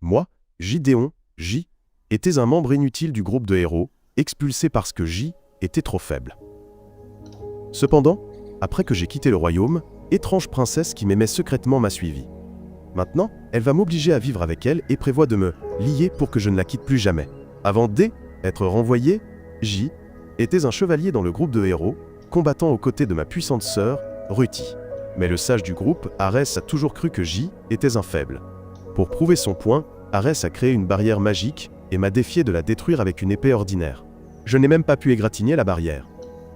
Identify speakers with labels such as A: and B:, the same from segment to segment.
A: Moi, Gideon, J, étais un membre inutile du groupe de héros, expulsé parce que J était trop faible. Cependant, après que j'ai quitté le royaume, étrange princesse qui m'aimait secrètement m'a suivi. Maintenant, elle va m'obliger à vivre avec elle et prévoit de me lier pour que je ne la quitte plus jamais. Avant d'être renvoyé, J était un chevalier dans le groupe de héros, combattant aux côtés de ma puissante sœur, Ruti. Mais le sage du groupe, Arès, a toujours cru que J était un faible. Pour prouver son point, Arès a créé une barrière magique et m'a défié de la détruire avec une épée ordinaire. Je n'ai même pas pu égratigner la barrière.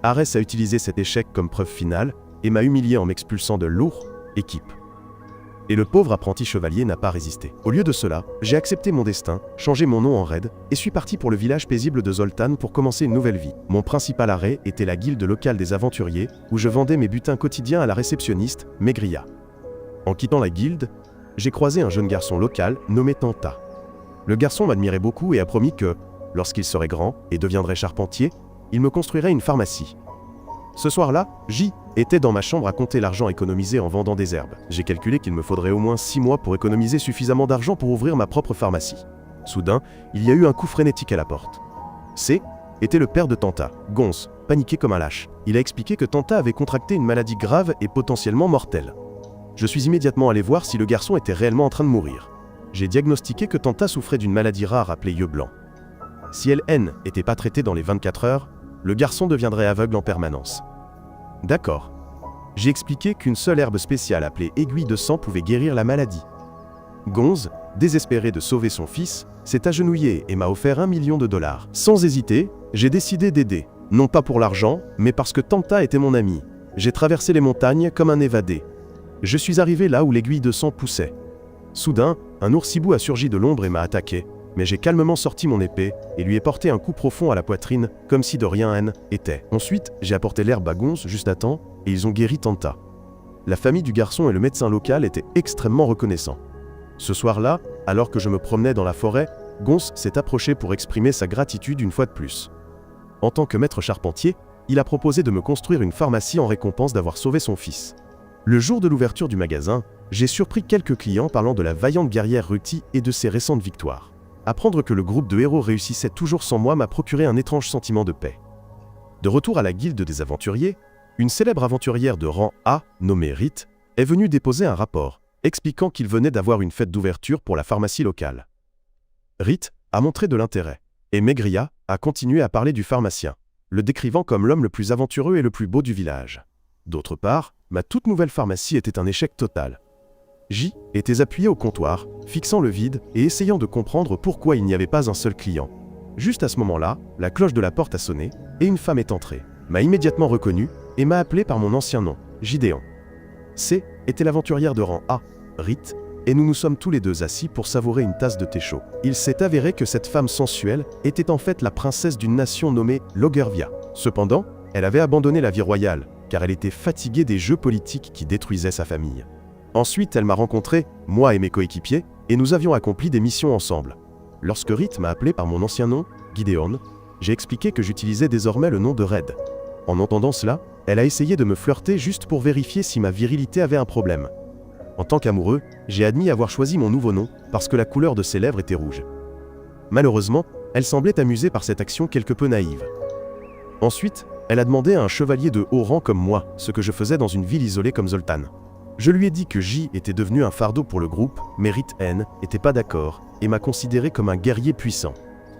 A: Arès a utilisé cet échec comme preuve finale et m'a humilié en m'expulsant de leur équipe. Et le pauvre apprenti chevalier n'a pas résisté. Au lieu de cela, j'ai accepté mon destin, changé mon nom en Red et suis parti pour le village paisible de Zoltan pour commencer une nouvelle vie. Mon principal arrêt était la guilde locale des aventuriers où je vendais mes butins quotidiens à la réceptionniste, Megria. En quittant la guilde, j'ai croisé un jeune garçon local nommé Tanta. Le garçon m'admirait beaucoup et a promis que, lorsqu'il serait grand et deviendrait charpentier, il me construirait une pharmacie. Ce soir-là, J était dans ma chambre à compter l'argent économisé en vendant des herbes. J'ai calculé qu'il me faudrait au moins 6 mois pour économiser suffisamment d'argent pour ouvrir ma propre pharmacie. Soudain, il y a eu un coup frénétique à la porte. C était le père de Tanta, Gonz, paniqué comme un lâche. Il a expliqué que Tanta avait contracté une maladie grave et potentiellement mortelle. Je suis immédiatement allé voir si le garçon était réellement en train de mourir. J'ai diagnostiqué que Tanta souffrait d'une maladie rare appelée yeux blancs. Si elle n'était pas traitée dans les 24 heures, le garçon deviendrait aveugle en permanence. D'accord. J'ai expliqué qu'une seule herbe spéciale appelée aiguille de sang pouvait guérir la maladie. Gonz, désespéré de sauver son fils, s'est agenouillé et m'a offert $1 million. Sans hésiter, j'ai décidé d'aider. Non pas pour l'argent, mais parce que Tanta était mon ami. J'ai traversé les montagnes comme un évadé. Je suis arrivé là où l'aiguille de sang poussait. Soudain, un oursibou a surgi de l'ombre et m'a attaqué, mais j'ai calmement sorti mon épée et lui ai porté un coup profond à la poitrine, comme si de rien n'était. Ensuite, j'ai apporté l'herbe à Gonz juste à temps, et ils ont guéri Tanta. La famille du garçon et le médecin local étaient extrêmement reconnaissants. Ce soir-là, alors que je me promenais dans la forêt, Gonz s'est approché pour exprimer sa gratitude une fois de plus. En tant que maître charpentier, il a proposé de me construire une pharmacie en récompense d'avoir sauvé son fils. Le jour de l'ouverture du magasin, j'ai surpris quelques clients parlant de la vaillante guerrière Ruti et de ses récentes victoires. Apprendre que le groupe de héros réussissait toujours sans moi m'a procuré un étrange sentiment de paix. De retour à la guilde des aventuriers, une célèbre aventurière de rang A, nommée Rit, est venue déposer un rapport, expliquant qu'il venait d'avoir une fête d'ouverture pour la pharmacie locale. Rit a montré de l'intérêt, et Megria a continué à parler du pharmacien, le décrivant comme l'homme le plus aventureux et le plus beau du village. D'autre part, ma toute nouvelle pharmacie était un échec total. J était appuyé au comptoir, fixant le vide et essayant de comprendre pourquoi il n'y avait pas un seul client. Juste à ce moment-là, la cloche de la porte a sonné et une femme est entrée, m'a immédiatement reconnu et m'a appelé par mon ancien nom, Gideon. C était l'aventurière de rang A, Rit, et nous nous sommes tous les deux assis pour savourer une tasse de thé chaud. Il s'est avéré que cette femme sensuelle était en fait la princesse d'une nation nommée Logervia. Cependant, elle avait abandonné la vie royale, car elle était fatiguée des jeux politiques qui détruisaient sa famille. Ensuite, elle m'a rencontré, moi et mes coéquipiers, et nous avions accompli des missions ensemble. Lorsque Rit m'a appelé par mon ancien nom, Gideon, j'ai expliqué que j'utilisais désormais le nom de Red. En entendant cela, elle a essayé de me flirter juste pour vérifier si ma virilité avait un problème. En tant qu'amoureux, j'ai admis avoir choisi mon nouveau nom parce que la couleur de ses lèvres était rouge. Malheureusement, elle semblait amusée par cette action quelque peu naïve. Ensuite, elle a demandé à un chevalier de haut rang comme moi ce que je faisais dans une ville isolée comme Zoltan. Je lui ai dit que J était devenu un fardeau pour le groupe, mais Rit N n'était pas d'accord et m'a considéré comme un guerrier puissant.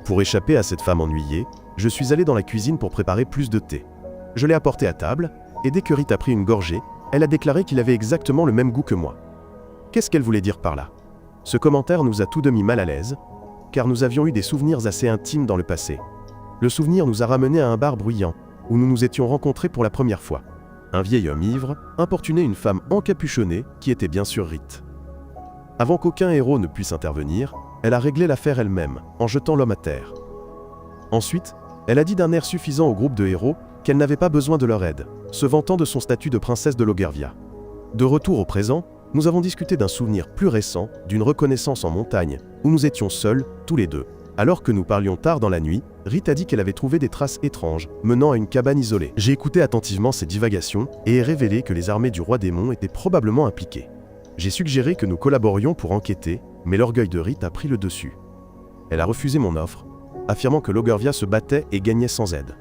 A: Pour échapper à cette femme ennuyée, je suis allé dans la cuisine pour préparer plus de thé. Je l'ai apporté à table, et dès que Rit a pris une gorgée, elle a déclaré qu'il avait exactement le même goût que moi. Qu'est-ce qu'elle voulait dire par là? Ce commentaire nous a tous deux mis mal à l'aise, car nous avions eu des souvenirs assez intimes dans le passé. Le souvenir nous a ramenés à un bar bruyant, où nous nous étions rencontrés pour la première fois. Un vieil homme ivre importunait une femme encapuchonnée qui était bien sûr Rit. Avant qu'aucun héros ne puisse intervenir, elle a réglé l'affaire elle-même, en jetant l'homme à terre. Ensuite, elle a dit d'un air suffisant au groupe de héros qu'elle n'avait pas besoin de leur aide, se vantant de son statut de princesse de Logervia. De retour au présent, nous avons discuté d'un souvenir plus récent, d'une reconnaissance en montagne, où nous étions seuls, tous les deux. Alors que nous parlions tard dans la nuit, Rit a dit qu'elle avait trouvé des traces étranges, menant à une cabane isolée. J'ai écouté attentivement ses divagations et ai révélé que les armées du roi démon étaient probablement impliquées. J'ai suggéré que nous collaborions pour enquêter, Mais l'orgueil de Rith a pris le dessus. Elle a refusé mon offre, affirmant que l'Ogurvia se battait et gagnait sans aide.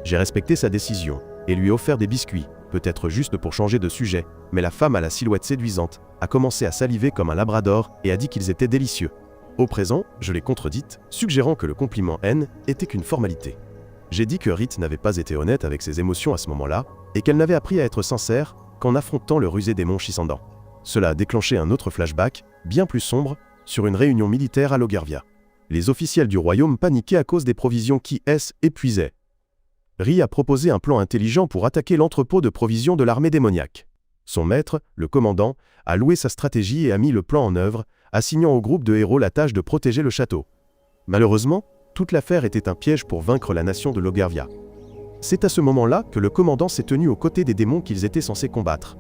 A: J'ai respecté sa décision et lui ai offert des biscuits, peut-être juste pour changer de sujet, mais la femme à la silhouette séduisante a commencé à saliver comme un labrador et a dit qu'ils étaient délicieux. Au présent, je l'ai contredite, suggérant que le compliment N était qu'une formalité. J'ai dit que Rith n'avait pas été honnête avec ses émotions à ce moment-là, et qu'elle n'avait appris à être sincère qu'en affrontant le rusé démon Chisandan. Cela a déclenché un autre flashback, bien plus sombre, sur une réunion militaire à l'Ogurvia. Les officiels du royaume paniquaient à cause des provisions qui épuisaient. Rith a proposé un plan intelligent pour attaquer l'entrepôt de provisions de l'armée démoniaque. Son maître, le commandant, a loué sa stratégie et a mis le plan en œuvre, assignant au groupe de héros la tâche de protéger le château. Malheureusement, toute l'affaire était un piège pour vaincre la nation de l'Ogurvia. C'est à ce moment-là que le commandant s'est tenu aux côtés des démons qu'ils étaient censés combattre.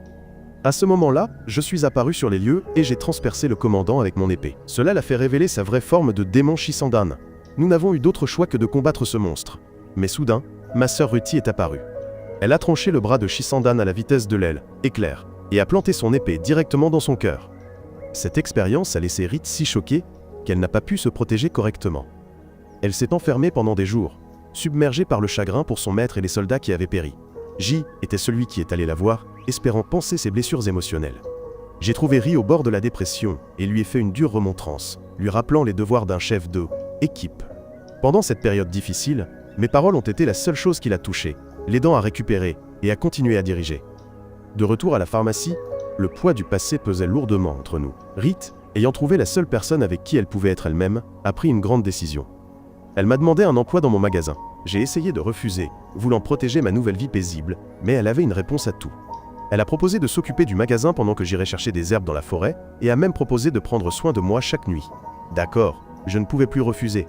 A: À ce moment-là, je suis apparu sur les lieux et j'ai transpercé le commandant avec mon épée. Cela l'a fait révéler sa vraie forme de démon Chisandan. Nous n'avons eu d'autre choix que de combattre ce monstre. Mais soudain, ma sœur Ruthie est apparue. Elle a tranché le bras de Chisandan à la vitesse de l'aile, éclair, et a planté son épée directement dans son cœur. Cette expérience a laissé Rith si choquée qu'elle n'a pas pu se protéger correctement. Elle s'est enfermée pendant des jours, submergée par le chagrin pour son maître et les soldats qui avaient péri. J était celui qui est allé la voir, espérant panser ses blessures émotionnelles. J'ai trouvé Rith au bord de la dépression et lui ai fait une dure remontrance, lui rappelant les devoirs d'un chef de équipe. Pendant cette période difficile, mes paroles ont été la seule chose qui l'a touchée, l'aidant à récupérer et à continuer à diriger. De retour à la pharmacie, le poids du passé pesait lourdement entre nous. Rith, ayant trouvé la seule personne avec qui elle pouvait être elle-même, a pris une grande décision. Elle m'a demandé un emploi dans mon magasin. J'ai essayé de refuser, voulant protéger ma nouvelle vie paisible, mais elle avait une réponse à tout. Elle a proposé de s'occuper du magasin pendant que j'irais chercher des herbes dans la forêt, et a même proposé de prendre soin de moi chaque nuit. D'accord, je ne pouvais plus refuser.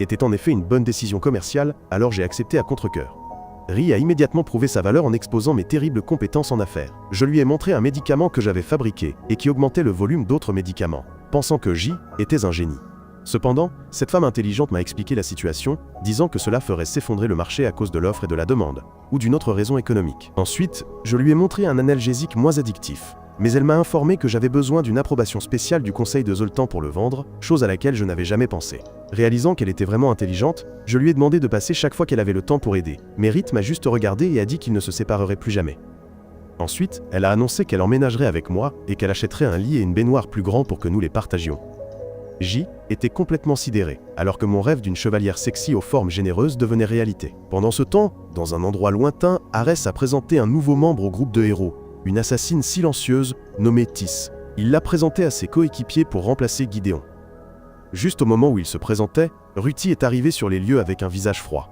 A: Était en effet une bonne décision commerciale, alors j'ai accepté à contre-cœur. Rith a immédiatement prouvé sa valeur en exposant mes terribles compétences en affaires. Je lui ai montré un médicament que j'avais fabriqué et qui augmentait le volume d'autres médicaments, pensant que J était un génie. Cependant, cette femme intelligente m'a expliqué la situation, disant que cela ferait s'effondrer le marché à cause de l'offre et de la demande, ou d'une autre raison économique. Ensuite, je lui ai montré un analgésique moins addictif, mais elle m'a informé que j'avais besoin d'une approbation spéciale du conseil de Zoltan pour le vendre, chose à laquelle je n'avais jamais pensé. Réalisant qu'elle était vraiment intelligente, je lui ai demandé de passer chaque fois qu'elle avait le temps pour aider, mais Rith m'a juste regardé et a dit qu'ils ne se sépareraient plus jamais. Ensuite, elle a annoncé qu'elle emménagerait avec moi et qu'elle achèterait un lit et une baignoire plus grands pour que nous les partagions. J était complètement sidéré, alors que mon rêve d'une chevalière sexy aux formes généreuses devenait réalité. Pendant ce temps, dans un endroit lointain, Arès a présenté un nouveau membre au groupe de héros, une assassine silencieuse nommée Tis. Il l'a présentée à ses coéquipiers pour remplacer Gideon. Juste au moment où il se présentait, Ruthie est arrivée sur les lieux avec un visage froid.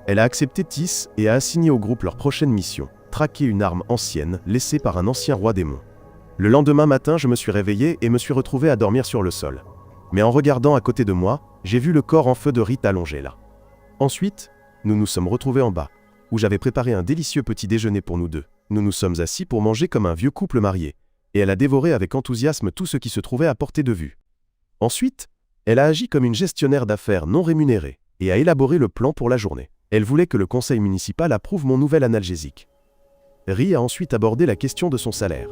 A: Elle a accepté Tis et a assigné au groupe leur prochaine mission, traquer une arme ancienne laissée par un ancien roi démon. Le lendemain matin, je me suis réveillé et me suis retrouvé à dormir sur le sol. Mais en regardant à côté de moi, j'ai vu le corps en feu de Rith allongé là. Ensuite, nous nous sommes retrouvés en bas, où j'avais préparé un délicieux petit déjeuner pour nous deux. Nous nous sommes assis pour manger comme un vieux couple marié, et elle a dévoré avec enthousiasme tout ce qui se trouvait à portée de vue. Ensuite, elle a agi comme une gestionnaire d'affaires non rémunérée, et a élaboré le plan pour la journée. Elle voulait que le conseil municipal approuve mon nouvel analgésique. Rith a ensuite abordé la question de son salaire.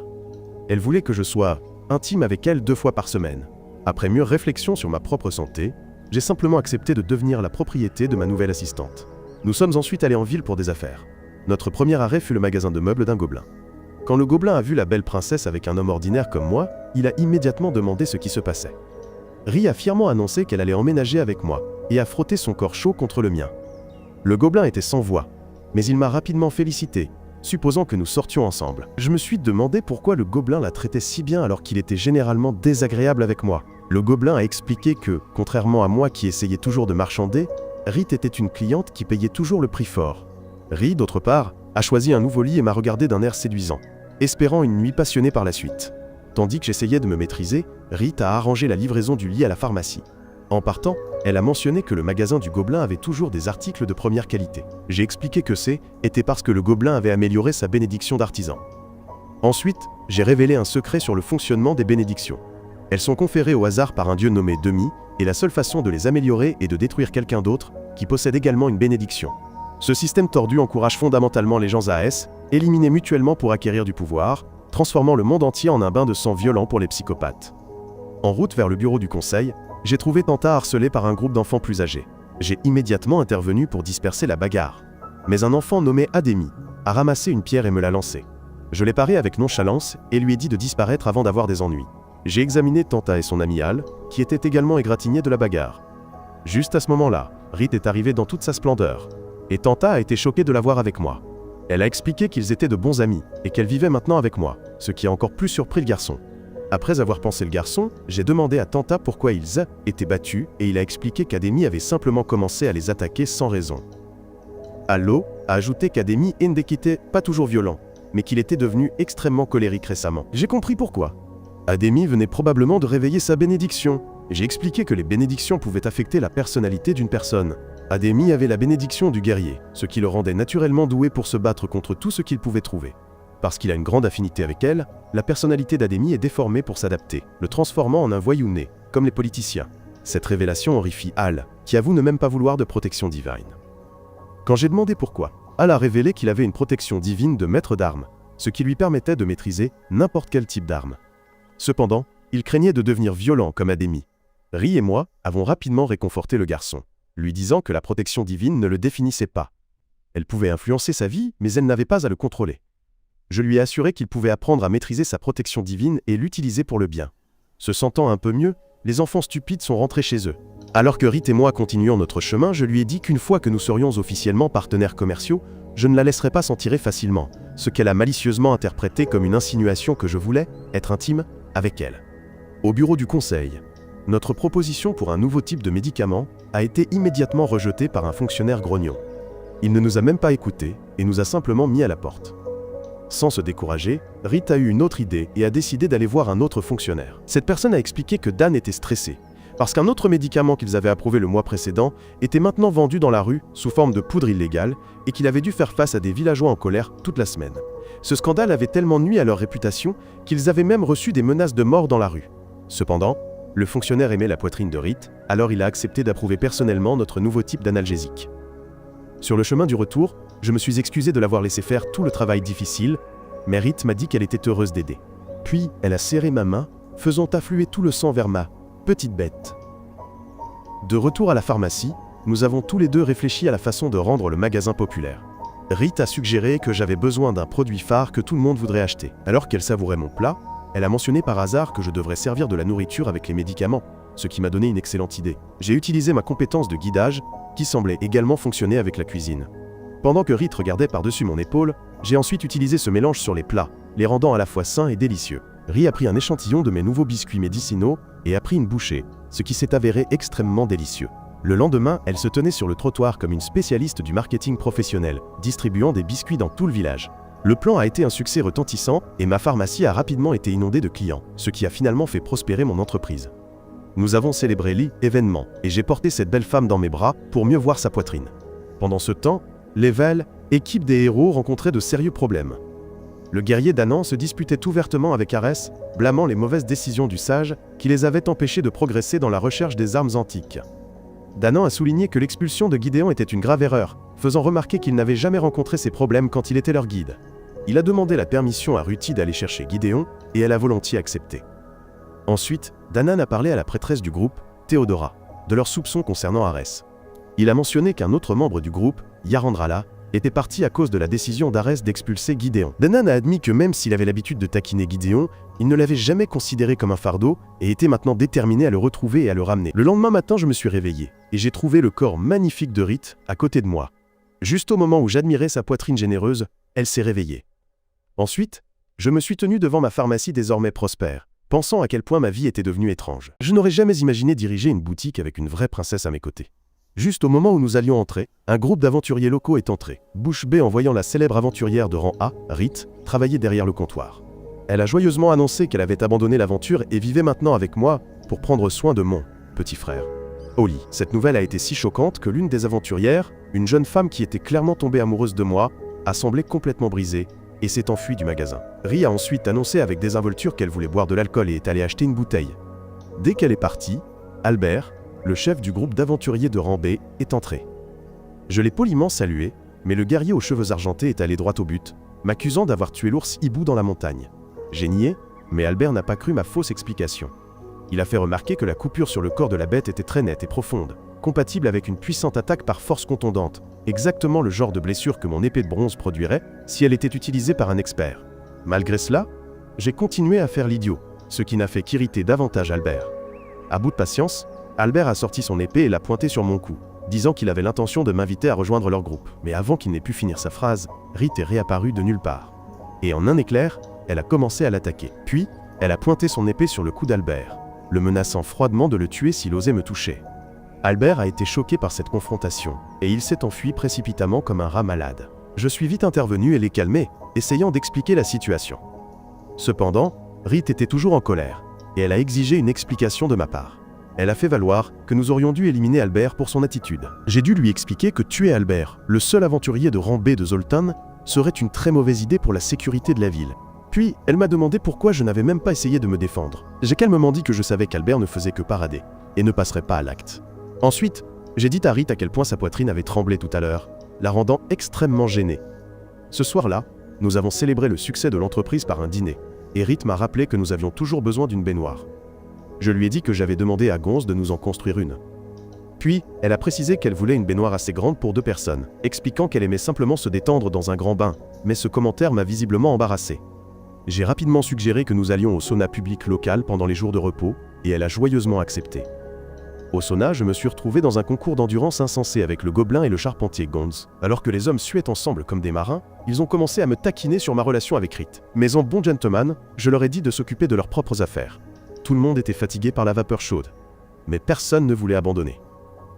A: Elle voulait que je sois intime avec elle 2 fois par semaine. Après mûre réflexion sur ma propre santé, j'ai simplement accepté de devenir la propriété de ma nouvelle assistante. Nous sommes ensuite allés en ville pour des affaires. Notre premier arrêt fut le magasin de meubles d'un gobelin. Quand le gobelin a vu la belle princesse avec un homme ordinaire comme moi, il a immédiatement demandé ce qui se passait. Rith a fièrement annoncé qu'elle allait emménager avec moi et a frotté son corps chaud contre le mien. Le gobelin était sans voix, mais il m'a rapidement félicité, supposant que nous sortions ensemble. Je me suis demandé pourquoi le gobelin la traitait si bien alors qu'il était généralement désagréable avec moi. Le gobelin a expliqué que, contrairement à moi qui essayais toujours de marchander, Rith était une cliente qui payait toujours le prix fort. Rith, d'autre part, a choisi un nouveau lit et m'a regardé d'un air séduisant, espérant une nuit passionnée par la suite. Tandis que j'essayais de me maîtriser, Rith a arrangé la livraison du lit à la pharmacie. En partant, elle a mentionné que le magasin du gobelin avait toujours des articles de première qualité. J'ai expliqué que était parce que le gobelin avait amélioré sa bénédiction d'artisan. Ensuite, j'ai révélé un secret sur le fonctionnement des bénédictions. Elles sont conférées au hasard par un dieu nommé Demi, et la seule façon de les améliorer est de détruire quelqu'un d'autre, qui possède également une bénédiction. Ce système tordu encourage fondamentalement les gens à éliminer mutuellement pour acquérir du pouvoir, transformant le monde entier en un bain de sang violent pour les psychopathes. En route vers le bureau du conseil, j'ai trouvé Tanta harcelée par un groupe d'enfants plus âgés. J'ai immédiatement intervenu pour disperser la bagarre. Mais un enfant nommé Ademi a ramassé une pierre et me l'a lancée. Je l'ai paré avec nonchalance et lui ai dit de disparaître avant d'avoir des ennuis. J'ai examiné Tanta et son ami Al, qui étaient également égratignés de la bagarre. Juste à ce moment-là, Rit est arrivée dans toute sa splendeur. Et Tanta a été choquée de la voir avec moi. Elle a expliqué qu'ils étaient de bons amis et qu'elle vivait maintenant avec moi, ce qui a encore plus surpris le garçon. Après avoir pensé le garçon, j'ai demandé à Tanta pourquoi ils étaient battus et il a expliqué qu'Ademi avait simplement commencé à les attaquer sans raison. Allo a ajouté qu'Ademi n'était pas toujours violent, mais qu'il était devenu extrêmement colérique récemment. J'ai compris pourquoi. Ademi venait probablement de réveiller sa bénédiction. J'ai expliqué que les bénédictions pouvaient affecter la personnalité d'une personne. Ademi avait la bénédiction du guerrier, ce qui le rendait naturellement doué pour se battre contre tout ce qu'il pouvait trouver. Parce qu'il a une grande affinité avec elle, la personnalité d'Ademi est déformée pour s'adapter, le transformant en un voyou né, comme les politiciens. Cette révélation horrifie Al, qui avoue ne même pas vouloir de protection divine. Quand j'ai demandé pourquoi, Al a révélé qu'il avait une protection divine de maître d'armes, ce qui lui permettait de maîtriser n'importe quel type d'arme. Cependant, il craignait de devenir violent comme Ademi. Ri et moi avons rapidement réconforté le garçon, lui disant que la protection divine ne le définissait pas. Elle pouvait influencer sa vie, mais elle n'avait pas à le contrôler. Je lui ai assuré qu'il pouvait apprendre à maîtriser sa protection divine et l'utiliser pour le bien. Se sentant un peu mieux, les enfants stupides sont rentrés chez eux. Alors que Rit et moi continuions notre chemin, je lui ai dit qu'une fois que nous serions officiellement partenaires commerciaux, je ne la laisserais pas s'en tirer facilement, ce qu'elle a malicieusement interprété comme une insinuation que je voulais être intime avec elle. Au bureau du conseil, notre proposition pour un nouveau type de médicament a été immédiatement rejetée par un fonctionnaire grognon. Il ne nous a même pas écoutés et nous a simplement mis à la porte. Sans se décourager, Rit a eu une autre idée et a décidé d'aller voir un autre fonctionnaire. Cette personne a expliqué que Dan était stressé, parce qu'un autre médicament qu'ils avaient approuvé le mois précédent était maintenant vendu dans la rue sous forme de poudre illégale et qu'il avait dû faire face à des villageois en colère toute la semaine. Ce scandale avait tellement nui à leur réputation qu'ils avaient même reçu des menaces de mort dans la rue. Cependant, le fonctionnaire aimait la poitrine de Rit, alors il a accepté d'approuver personnellement notre nouveau type d'analgésique. Sur le chemin du retour, je me suis excusé de l'avoir laissé faire tout le travail difficile, mais Rit m'a dit qu'elle était heureuse d'aider. Puis, elle a serré ma main, faisant affluer tout le sang vers ma petite bête. De retour à la pharmacie, nous avons tous les deux réfléchi à la façon de rendre le magasin populaire. Rit a suggéré que j'avais besoin d'un produit phare que tout le monde voudrait acheter. Alors qu'elle savourait mon plat, elle a mentionné par hasard que je devrais servir de la nourriture avec les médicaments, ce qui m'a donné une excellente idée. J'ai utilisé ma compétence de guidage, qui semblait également fonctionner avec la cuisine. Pendant que Rit regardait par-dessus mon épaule, j'ai ensuite utilisé ce mélange sur les plats, les rendant à la fois sains et délicieux. Rit a pris un échantillon de mes nouveaux biscuits médicinaux et a pris une bouchée, ce qui s'est avéré extrêmement délicieux. Le lendemain, elle se tenait sur le trottoir comme une spécialiste du marketing professionnel, distribuant des biscuits dans tout le village. Le plan a été un succès retentissant et ma pharmacie a rapidement été inondée de clients, ce qui a finalement fait prospérer mon entreprise. Nous avons célébré l'événement et j'ai porté cette belle femme dans mes bras pour mieux voir sa poitrine. Pendant ce temps, Level, équipe des héros, rencontrait de sérieux problèmes. Le guerrier Danan se disputait ouvertement avec Arès, blâmant les mauvaises décisions du sage qui les avaient empêchés de progresser dans la recherche des armes antiques. Danan a souligné que l'expulsion de Gideon était une grave erreur, faisant remarquer qu'il n'avait jamais rencontré ces problèmes quand il était leur guide. Il a demandé la permission à Ruti d'aller chercher Gideon et elle a volontiers accepté. Ensuite, Danan a parlé à la prêtresse du groupe, Théodora, de leurs soupçons concernant Arès. Il a mentionné qu'un autre membre du groupe, Yarandrala, était parti à cause de la décision d'Arès d'expulser Gideon. Danan a admis que même s'il avait l'habitude de taquiner Gideon, il ne l'avait jamais considéré comme un fardeau et était maintenant déterminé à le retrouver et à le ramener. Le lendemain matin, je me suis réveillé et j'ai trouvé le corps magnifique de Rit à côté de moi. Juste au moment où j'admirais sa poitrine généreuse, elle s'est réveillée. Ensuite, je me suis tenu devant ma pharmacie désormais prospère, pensant à quel point ma vie était devenue étrange. Je n'aurais jamais imaginé diriger une boutique avec une vraie princesse à mes côtés. Juste au moment où nous allions entrer, un groupe d'aventuriers locaux est entré. Bouche bée en voyant la célèbre aventurière de rang A, Rit, travailler derrière le comptoir. Elle a joyeusement annoncé qu'elle avait abandonné l'aventure et vivait maintenant avec moi pour prendre soin de mon petit frère. Oli. Cette nouvelle a été si choquante que l'une des aventurières, une jeune femme qui était clairement tombée amoureuse de moi, a semblé complètement brisée et s'est enfuie du magasin. Ri a ensuite annoncé avec désinvolture qu'elle voulait boire de l'alcool et est allée acheter une bouteille. Dès qu'elle est partie, Albert, le chef du groupe d'aventuriers de rang B, est entré. Je l'ai poliment salué, mais le guerrier aux cheveux argentés est allé droit au but, m'accusant d'avoir tué l'ours hibou dans la montagne. J'ai nié, mais Albert n'a pas cru ma fausse explication. Il a fait remarquer que la coupure sur le corps de la bête était très nette et profonde, compatible avec une puissante attaque par force contondante, exactement le genre de blessure que mon épée de bronze produirait si elle était utilisée par un expert. Malgré cela, j'ai continué à faire l'idiot, ce qui n'a fait qu'irriter davantage Albert. À bout de patience, Albert a sorti son épée et l'a pointée sur mon cou, disant qu'il avait l'intention de m'inviter à rejoindre leur groupe. Mais avant qu'il n'ait pu finir sa phrase, Rith est réapparue de nulle part. Et en un éclair, elle a commencé à l'attaquer. Puis, elle a pointé son épée sur le cou d'Albert, le menaçant froidement de le tuer s'il osait me toucher. Albert a été choqué par cette confrontation, et il s'est enfui précipitamment comme un rat malade. Je suis vite intervenu et l'ai calmé, essayant d'expliquer la situation. Cependant, Rith était toujours en colère, et elle a exigé une explication de ma part. Elle a fait valoir que nous aurions dû éliminer Albert pour son attitude. J'ai dû lui expliquer que tuer Albert, le seul aventurier de rang B de Zoltan, serait une très mauvaise idée pour la sécurité de la ville. Puis, elle m'a demandé pourquoi je n'avais même pas essayé de me défendre. J'ai calmement dit que je savais qu'Albert ne faisait que parader, et ne passerait pas à l'acte. Ensuite, j'ai dit à Rith à quel point sa poitrine avait tremblé tout à l'heure, la rendant extrêmement gênée. Ce soir-là, nous avons célébré le succès de l'entreprise par un dîner, et Rith m'a rappelé que nous avions toujours besoin d'une baignoire. Je lui ai dit que j'avais demandé à Gonz de nous en construire une. Puis, elle a précisé qu'elle voulait une baignoire assez grande pour 2 personnes, expliquant qu'elle aimait simplement se détendre dans un grand bain, mais ce commentaire m'a visiblement embarrassé. J'ai rapidement suggéré que nous allions au sauna public local pendant les jours de repos, et elle a joyeusement accepté. Au sauna, je me suis retrouvé dans un concours d'endurance insensé avec le gobelin et le charpentier Gonz. Alors que les hommes suaient ensemble comme des marins, ils ont commencé à me taquiner sur ma relation avec Rith. Mais en bon gentleman, je leur ai dit de s'occuper de leurs propres affaires. Tout le monde était fatigué par la vapeur chaude. Mais personne ne voulait abandonner.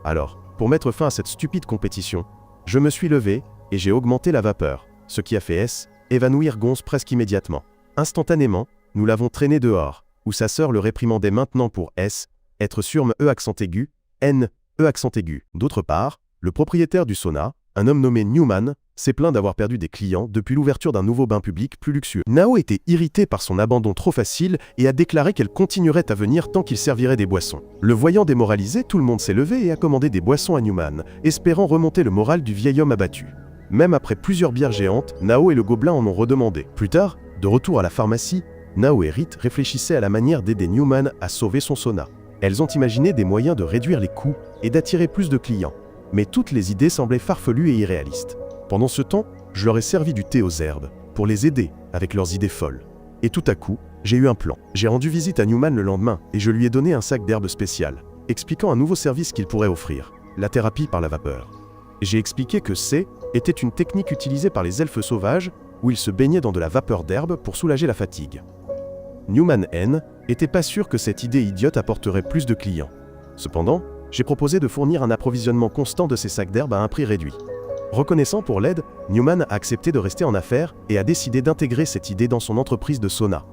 A: Alors, pour mettre fin à cette stupide compétition, je me suis levé et j'ai augmenté la vapeur, ce qui a fait évanouir Gonz presque immédiatement. Instantanément, nous l'avons traîné dehors, où sa sœur le réprimandait maintenant pour être sur E accent aigu, N, E accent aigu. D'autre part, le propriétaire du sauna, un homme nommé Newman, s'est plaint d'avoir perdu des clients depuis l'ouverture d'un nouveau bain public plus luxueux. Nao était irritée par son abandon trop facile et a déclaré qu'elle continuerait à venir tant qu'il servirait des boissons. Le voyant démoralisé, tout le monde s'est levé et a commandé des boissons à Newman, espérant remonter le moral du vieil homme abattu. Même après plusieurs bières géantes, Nao et le gobelin en ont redemandé. Plus tard, de retour à la pharmacie, Nao et Rith réfléchissaient à la manière d'aider Newman à sauver son sauna. Elles ont imaginé des moyens de réduire les coûts et d'attirer plus de clients. Mais toutes les idées semblaient farfelues et irréalistes. Pendant ce temps, je leur ai servi du thé aux herbes, pour les aider avec leurs idées folles. Et tout à coup, j'ai eu un plan. J'ai rendu visite à Newman le lendemain et je lui ai donné un sac d'herbes spéciales, expliquant un nouveau service qu'il pourrait offrir, la thérapie par la vapeur. J'ai expliqué que était une technique utilisée par les elfes sauvages où ils se baignaient dans de la vapeur d'herbe pour soulager la fatigue. Newman n'était pas sûr que cette idée idiote apporterait plus de clients. Cependant, j'ai proposé de fournir un approvisionnement constant de ces sacs d'herbe à un prix réduit. Reconnaissant pour l'aide, Newman a accepté de rester en affaires et a décidé d'intégrer cette idée dans son entreprise de sauna.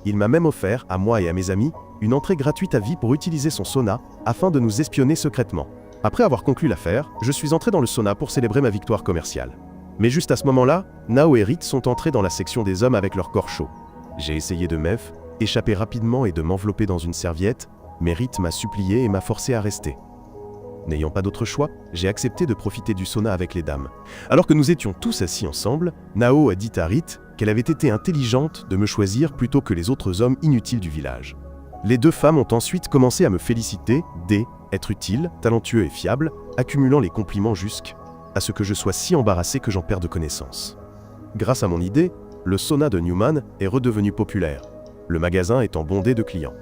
A: Il m'a même offert, à moi et à mes amis, une entrée gratuite à vie pour utiliser son sauna afin de nous espionner secrètement. Après avoir conclu l'affaire, je suis entré dans le sauna pour célébrer ma victoire commerciale. Mais juste à ce moment-là, Nao et Rith sont entrés dans la section des hommes avec leur corps chaud. J'ai essayé de échapper rapidement et de m'envelopper dans une serviette, mais Rith m'a supplié et m'a forcé à rester. N'ayant pas d'autre choix, j'ai accepté de profiter du sauna avec les dames. Alors que nous étions tous assis ensemble, Nao a dit à Rith qu'elle avait été intelligente de me choisir plutôt que les autres hommes inutiles du village. Les 2 femmes ont ensuite commencé à me féliciter d'être utile, talentueux et fiable, accumulant les compliments jusqu'à ce que je sois si embarrassé que j'en perde connaissance. Grâce à mon idée, le sauna de Newman est redevenu populaire, le magasin étant bondé de clients.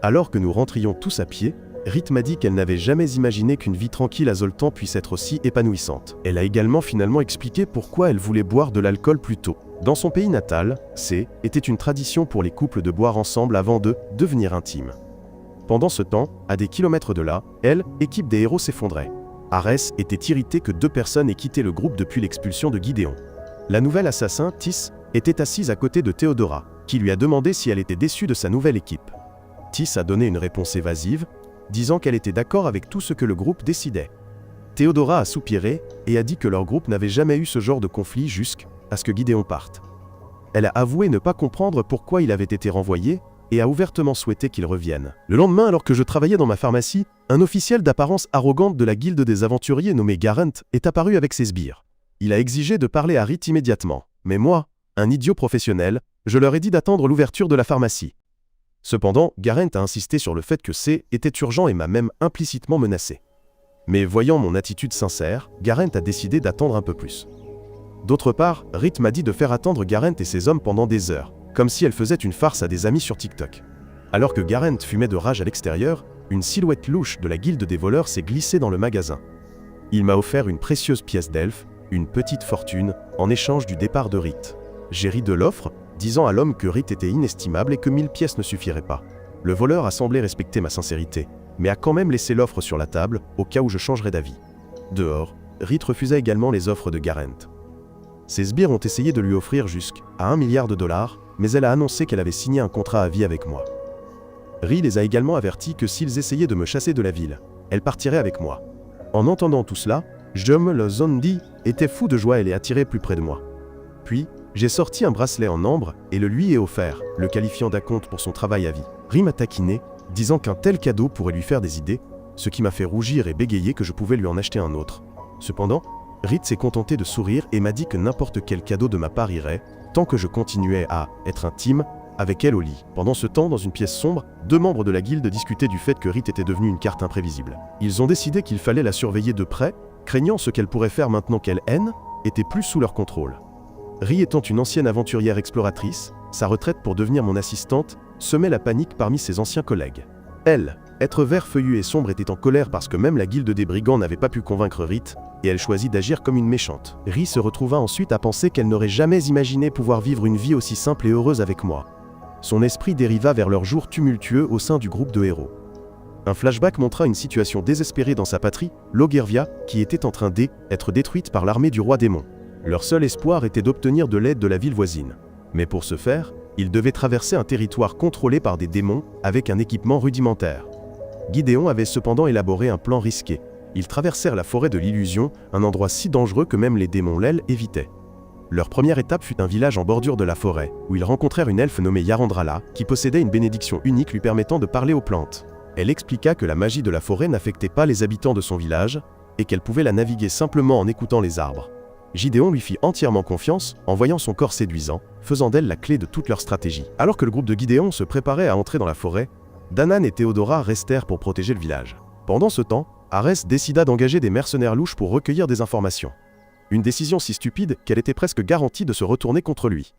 A: Alors que nous rentrions tous à pied, Rith m'a dit qu'elle n'avait jamais imaginé qu'une vie tranquille à Zoltan puisse être aussi épanouissante. Elle a également finalement expliqué pourquoi elle voulait boire de l'alcool plus tôt. Dans son pays natal, était une tradition pour les couples de boire ensemble avant de devenir intimes. Pendant ce temps, à des kilomètres de là, équipe des héros s'effondrait. Arès était irrité que 2 personnes aient quitté le groupe depuis l'expulsion de Gideon. La nouvelle assassin, Tis, était assise à côté de Théodora, qui lui a demandé si elle était déçue de sa nouvelle équipe. Tis a donné une réponse évasive, disant qu'elle était d'accord avec tout ce que le groupe décidait. Théodora a soupiré et a dit que leur groupe n'avait jamais eu ce genre de conflit jusqu'à ce que Gideon parte. Elle a avoué ne pas comprendre pourquoi il avait été renvoyé et a ouvertement souhaité qu'il revienne. Le lendemain, alors que je travaillais dans ma pharmacie, un officiel d'apparence arrogante de la guilde des aventuriers nommé Garant est apparu avec ses sbires. Il a exigé de parler à Rith immédiatement, mais moi, un idiot professionnel, je leur ai dit d'attendre l'ouverture de la pharmacie. Cependant, Garent a insisté sur le fait que c'est était urgent et m'a même implicitement menacé. Mais voyant mon attitude sincère, Garent a décidé d'attendre un peu plus. D'autre part, Rit m'a dit de faire attendre Garent et ses hommes pendant des heures, comme si elle faisait une farce à des amis sur TikTok. Alors que Garent fumait de rage à l'extérieur, une silhouette louche de la guilde des voleurs s'est glissée dans le magasin. Il m'a offert une précieuse pièce d'elfe, une petite fortune, en échange du départ de Rit. J'ai ri de l'offre, disant à l'homme que Rit était inestimable et que 1000 pièces ne suffiraient pas. Le voleur a semblé respecter ma sincérité, mais a quand même laissé l'offre sur la table, au cas où je changerais d'avis. Dehors, Rit refusa également les offres de Garent. Ses sbires ont essayé de lui offrir jusqu'à $1 milliard, mais elle a annoncé qu'elle avait signé un contrat à vie avec moi. Ri les a également avertis que s'ils essayaient de me chasser de la ville, elle partirait avec moi. En entendant tout cela, Jom le Zondi était fou de joie et l'est attiré plus près de moi. Puis, j'ai sorti un bracelet en ambre et le lui ai offert, le qualifiant d'acompte pour son travail à vie. Ri m'a taquiné, disant qu'un tel cadeau pourrait lui faire des idées, ce qui m'a fait rougir et bégayer que je pouvais lui en acheter un autre. Cependant, Rit s'est contenté de sourire et m'a dit que n'importe quel cadeau de ma part irait, tant que je continuais à être intime avec elle au lit. Pendant ce temps, dans une pièce sombre, 2 membres de la guilde discutaient du fait que Rit était devenue une carte imprévisible. Ils ont décidé qu'il fallait la surveiller de près, craignant ce qu'elle pourrait faire maintenant qu'elle était plus sous leur contrôle. Ri étant une ancienne aventurière exploratrice, sa retraite pour devenir mon assistante semait la panique parmi ses anciens collègues. Elle, être vert feuillu et sombre, était en colère parce que même la guilde des brigands n'avait pas pu convaincre Rit, et elle choisit d'agir comme une méchante. Ri se retrouva ensuite à penser qu'elle n'aurait jamais imaginé pouvoir vivre une vie aussi simple et heureuse avec moi. Son esprit dériva vers leurs jours tumultueux au sein du groupe de héros. Un flashback montra une situation désespérée dans sa patrie, Logervia, qui était en train d'être détruite par l'armée du roi démon. Leur seul espoir était d'obtenir de l'aide de la ville voisine. Mais pour ce faire, ils devaient traverser un territoire contrôlé par des démons avec un équipement rudimentaire. Gideon avait cependant élaboré un plan risqué. Ils traversèrent la forêt de l'illusion, un endroit si dangereux que même les démons l'aile évitaient. Leur première étape fut un village en bordure de la forêt, où ils rencontrèrent une elfe nommée Yarandrala, qui possédait une bénédiction unique lui permettant de parler aux plantes. Elle expliqua que la magie de la forêt n'affectait pas les habitants de son village, et qu'elle pouvait la naviguer simplement en écoutant les arbres. Gideon lui fit entièrement confiance en voyant son corps séduisant, faisant d'elle la clé de toute leur stratégie. Alors que le groupe de Gideon se préparait à entrer dans la forêt, Danan et Théodora restèrent pour protéger le village. Pendant ce temps, Arès décida d'engager des mercenaires louches pour recueillir des informations. Une décision si stupide qu'elle était presque garantie de se retourner contre lui.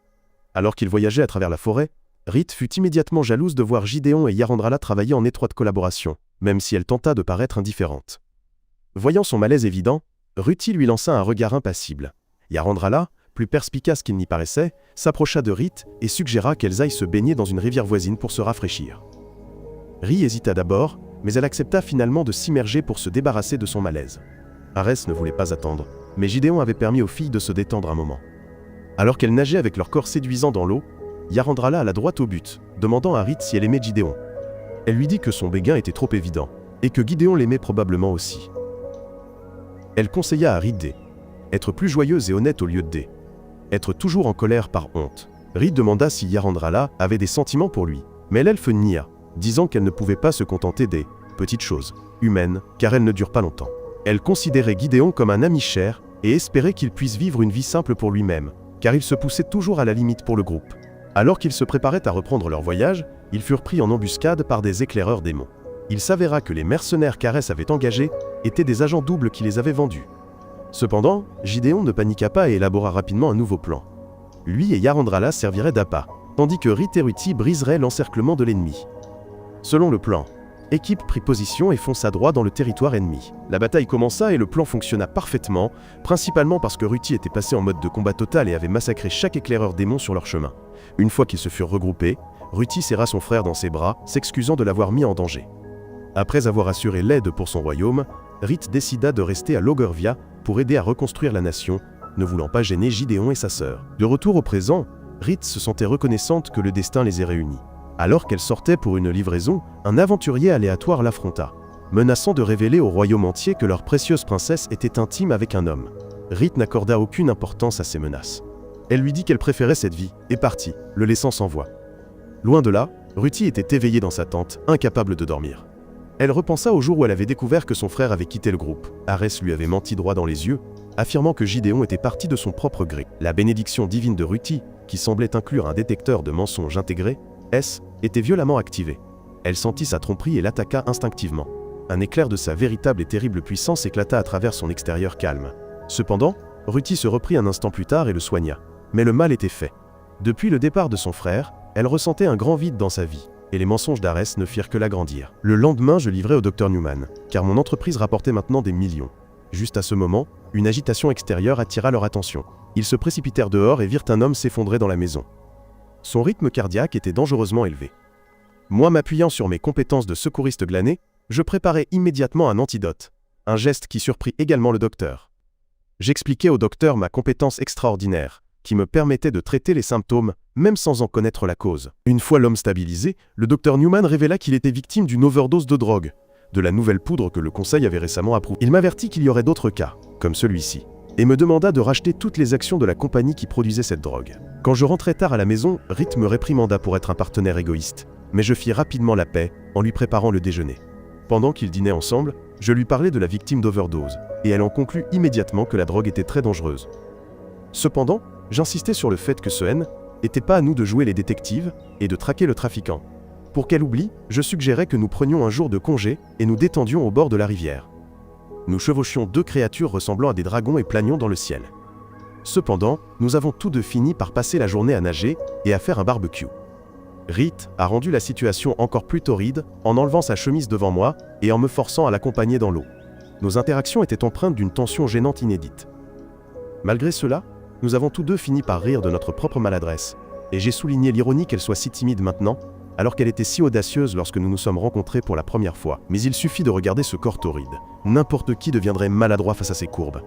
A: Alors qu'il voyageait à travers la forêt, Rit fut immédiatement jalouse de voir Gideon et Yarandrala travailler en étroite collaboration, même si elle tenta de paraître indifférente. Voyant son malaise évident, Ruti lui lança un regard impassible. Yarandrala, plus perspicace qu'il n'y paraissait, s'approcha de Rit et suggéra qu'elles aillent se baigner dans une rivière voisine pour se rafraîchir. Ri hésita d'abord, mais elle accepta finalement de s'immerger pour se débarrasser de son malaise. Arès ne voulait pas attendre, mais Gideon avait permis aux filles de se détendre un moment. Alors qu'elles nageaient avec leur corps séduisant dans l'eau, Yarandrala alla droit au but, demandant à Rit si elle aimait Gideon. Elle lui dit que son béguin était trop évident, et que Gideon l'aimait probablement aussi. Elle conseilla à Rit d'être plus joyeuse et honnête au lieu d'être toujours en colère par honte. Rit demanda si Yarandrala avait des sentiments pour lui, mais l'elfe nia, disant qu'elle ne pouvait pas se contenter des petites choses humaines, car elles ne durent pas longtemps. Elle considérait Gideon comme un ami cher et espérait qu'il puisse vivre une vie simple pour lui-même, car il se poussait toujours à la limite pour le groupe. Alors qu'ils se préparaient à reprendre leur voyage, ils furent pris en embuscade par des éclaireurs démons. Il s'avéra que les mercenaires qu'Arès avait engagés étaient des agents doubles qui les avaient vendus. Cependant, Gideon ne paniqua pas et élabora rapidement un nouveau plan. Lui et Yarandrala serviraient d'appât, tandis que Rit et Ruti briseraient l'encerclement de l'ennemi. Selon le plan, Équipe prit position et fonça droit dans le territoire ennemi. La bataille commença et le plan fonctionna parfaitement, principalement parce que Ruti était passé en mode de combat total et avait massacré chaque éclaireur démon sur leur chemin. Une fois qu'ils se furent regroupés, Ruti serra son frère dans ses bras, s'excusant de l'avoir mis en danger. Après avoir assuré l'aide pour son royaume, Rit décida de rester à Logervia pour aider à reconstruire la nation, ne voulant pas gêner Gideon et sa sœur. De retour au présent, Rit se sentait reconnaissante que le destin les ait réunis. Alors qu'elle sortait pour une livraison, un aventurier aléatoire l'affronta, menaçant de révéler au royaume entier que leur précieuse princesse était intime avec un homme. Rit n'accorda aucune importance à ces menaces. Elle lui dit qu'elle préférait cette vie, et partit, le laissant sans voix. Loin de là, Ruti était éveillée dans sa tente, incapable de dormir. Elle repensa au jour où elle avait découvert que son frère avait quitté le groupe. Arès lui avait menti droit dans les yeux, affirmant que Gideon était parti de son propre gré. La bénédiction divine de Ruti, qui semblait inclure un détecteur de mensonges intégré, était violemment activée. Elle sentit sa tromperie et l'attaqua instinctivement. Un éclair de sa véritable et terrible puissance éclata à travers son extérieur calme. Cependant, Ruti se reprit un instant plus tard et le soigna. Mais le mal était fait. Depuis le départ de son frère, elle ressentait un grand vide dans sa vie, et les mensonges d'Arès ne firent que l'agrandir. Le lendemain, je livrai au Dr Newman, car mon entreprise rapportait maintenant des millions. Juste à ce moment, une agitation extérieure attira leur attention. Ils se précipitèrent dehors et virent un homme s'effondrer dans la maison. Son rythme cardiaque était dangereusement élevé. Moi, m'appuyant sur mes compétences de secouriste glané, je préparai immédiatement un antidote, un geste qui surprit également le docteur. J'expliquai au docteur ma compétence extraordinaire, qui me permettait de traiter les symptômes, même sans en connaître la cause. Une fois l'homme stabilisé, le docteur Newman révéla qu'il était victime d'une overdose de drogue, de la nouvelle poudre que le conseil avait récemment approuvée. Il m'avertit qu'il y aurait d'autres cas, comme celui-ci, et me demanda de racheter toutes les actions de la compagnie qui produisait cette drogue. Quand je rentrai tard à la maison, Rit me réprimanda pour être un partenaire égoïste, mais je fis rapidement la paix en lui préparant le déjeuner. Pendant qu'ils dînaient ensemble, je lui parlais de la victime d'overdose, et elle en conclut immédiatement que la drogue était très dangereuse. Cependant, j'insistais sur le fait que ce n'était pas à nous de jouer les détectives et de traquer le trafiquant. Pour qu'elle oublie, je suggérais que nous prenions un jour de congé et nous détendions au bord de la rivière. Nous chevauchions deux créatures ressemblant à des dragons et planions dans le ciel. Cependant, nous avons tous deux fini par passer la journée à nager et à faire un barbecue. Rit a rendu la situation encore plus torride en enlevant sa chemise devant moi et en me forçant à l'accompagner dans l'eau. Nos interactions étaient empreintes d'une tension gênante inédite. Malgré cela, nous avons tous deux fini par rire de notre propre maladresse, et j'ai souligné l'ironie qu'elle soit si timide maintenant, alors qu'elle était si audacieuse lorsque nous nous sommes rencontrés pour la première fois. Mais il suffit de regarder ce corps torride. N'importe qui deviendrait maladroit face à ses courbes.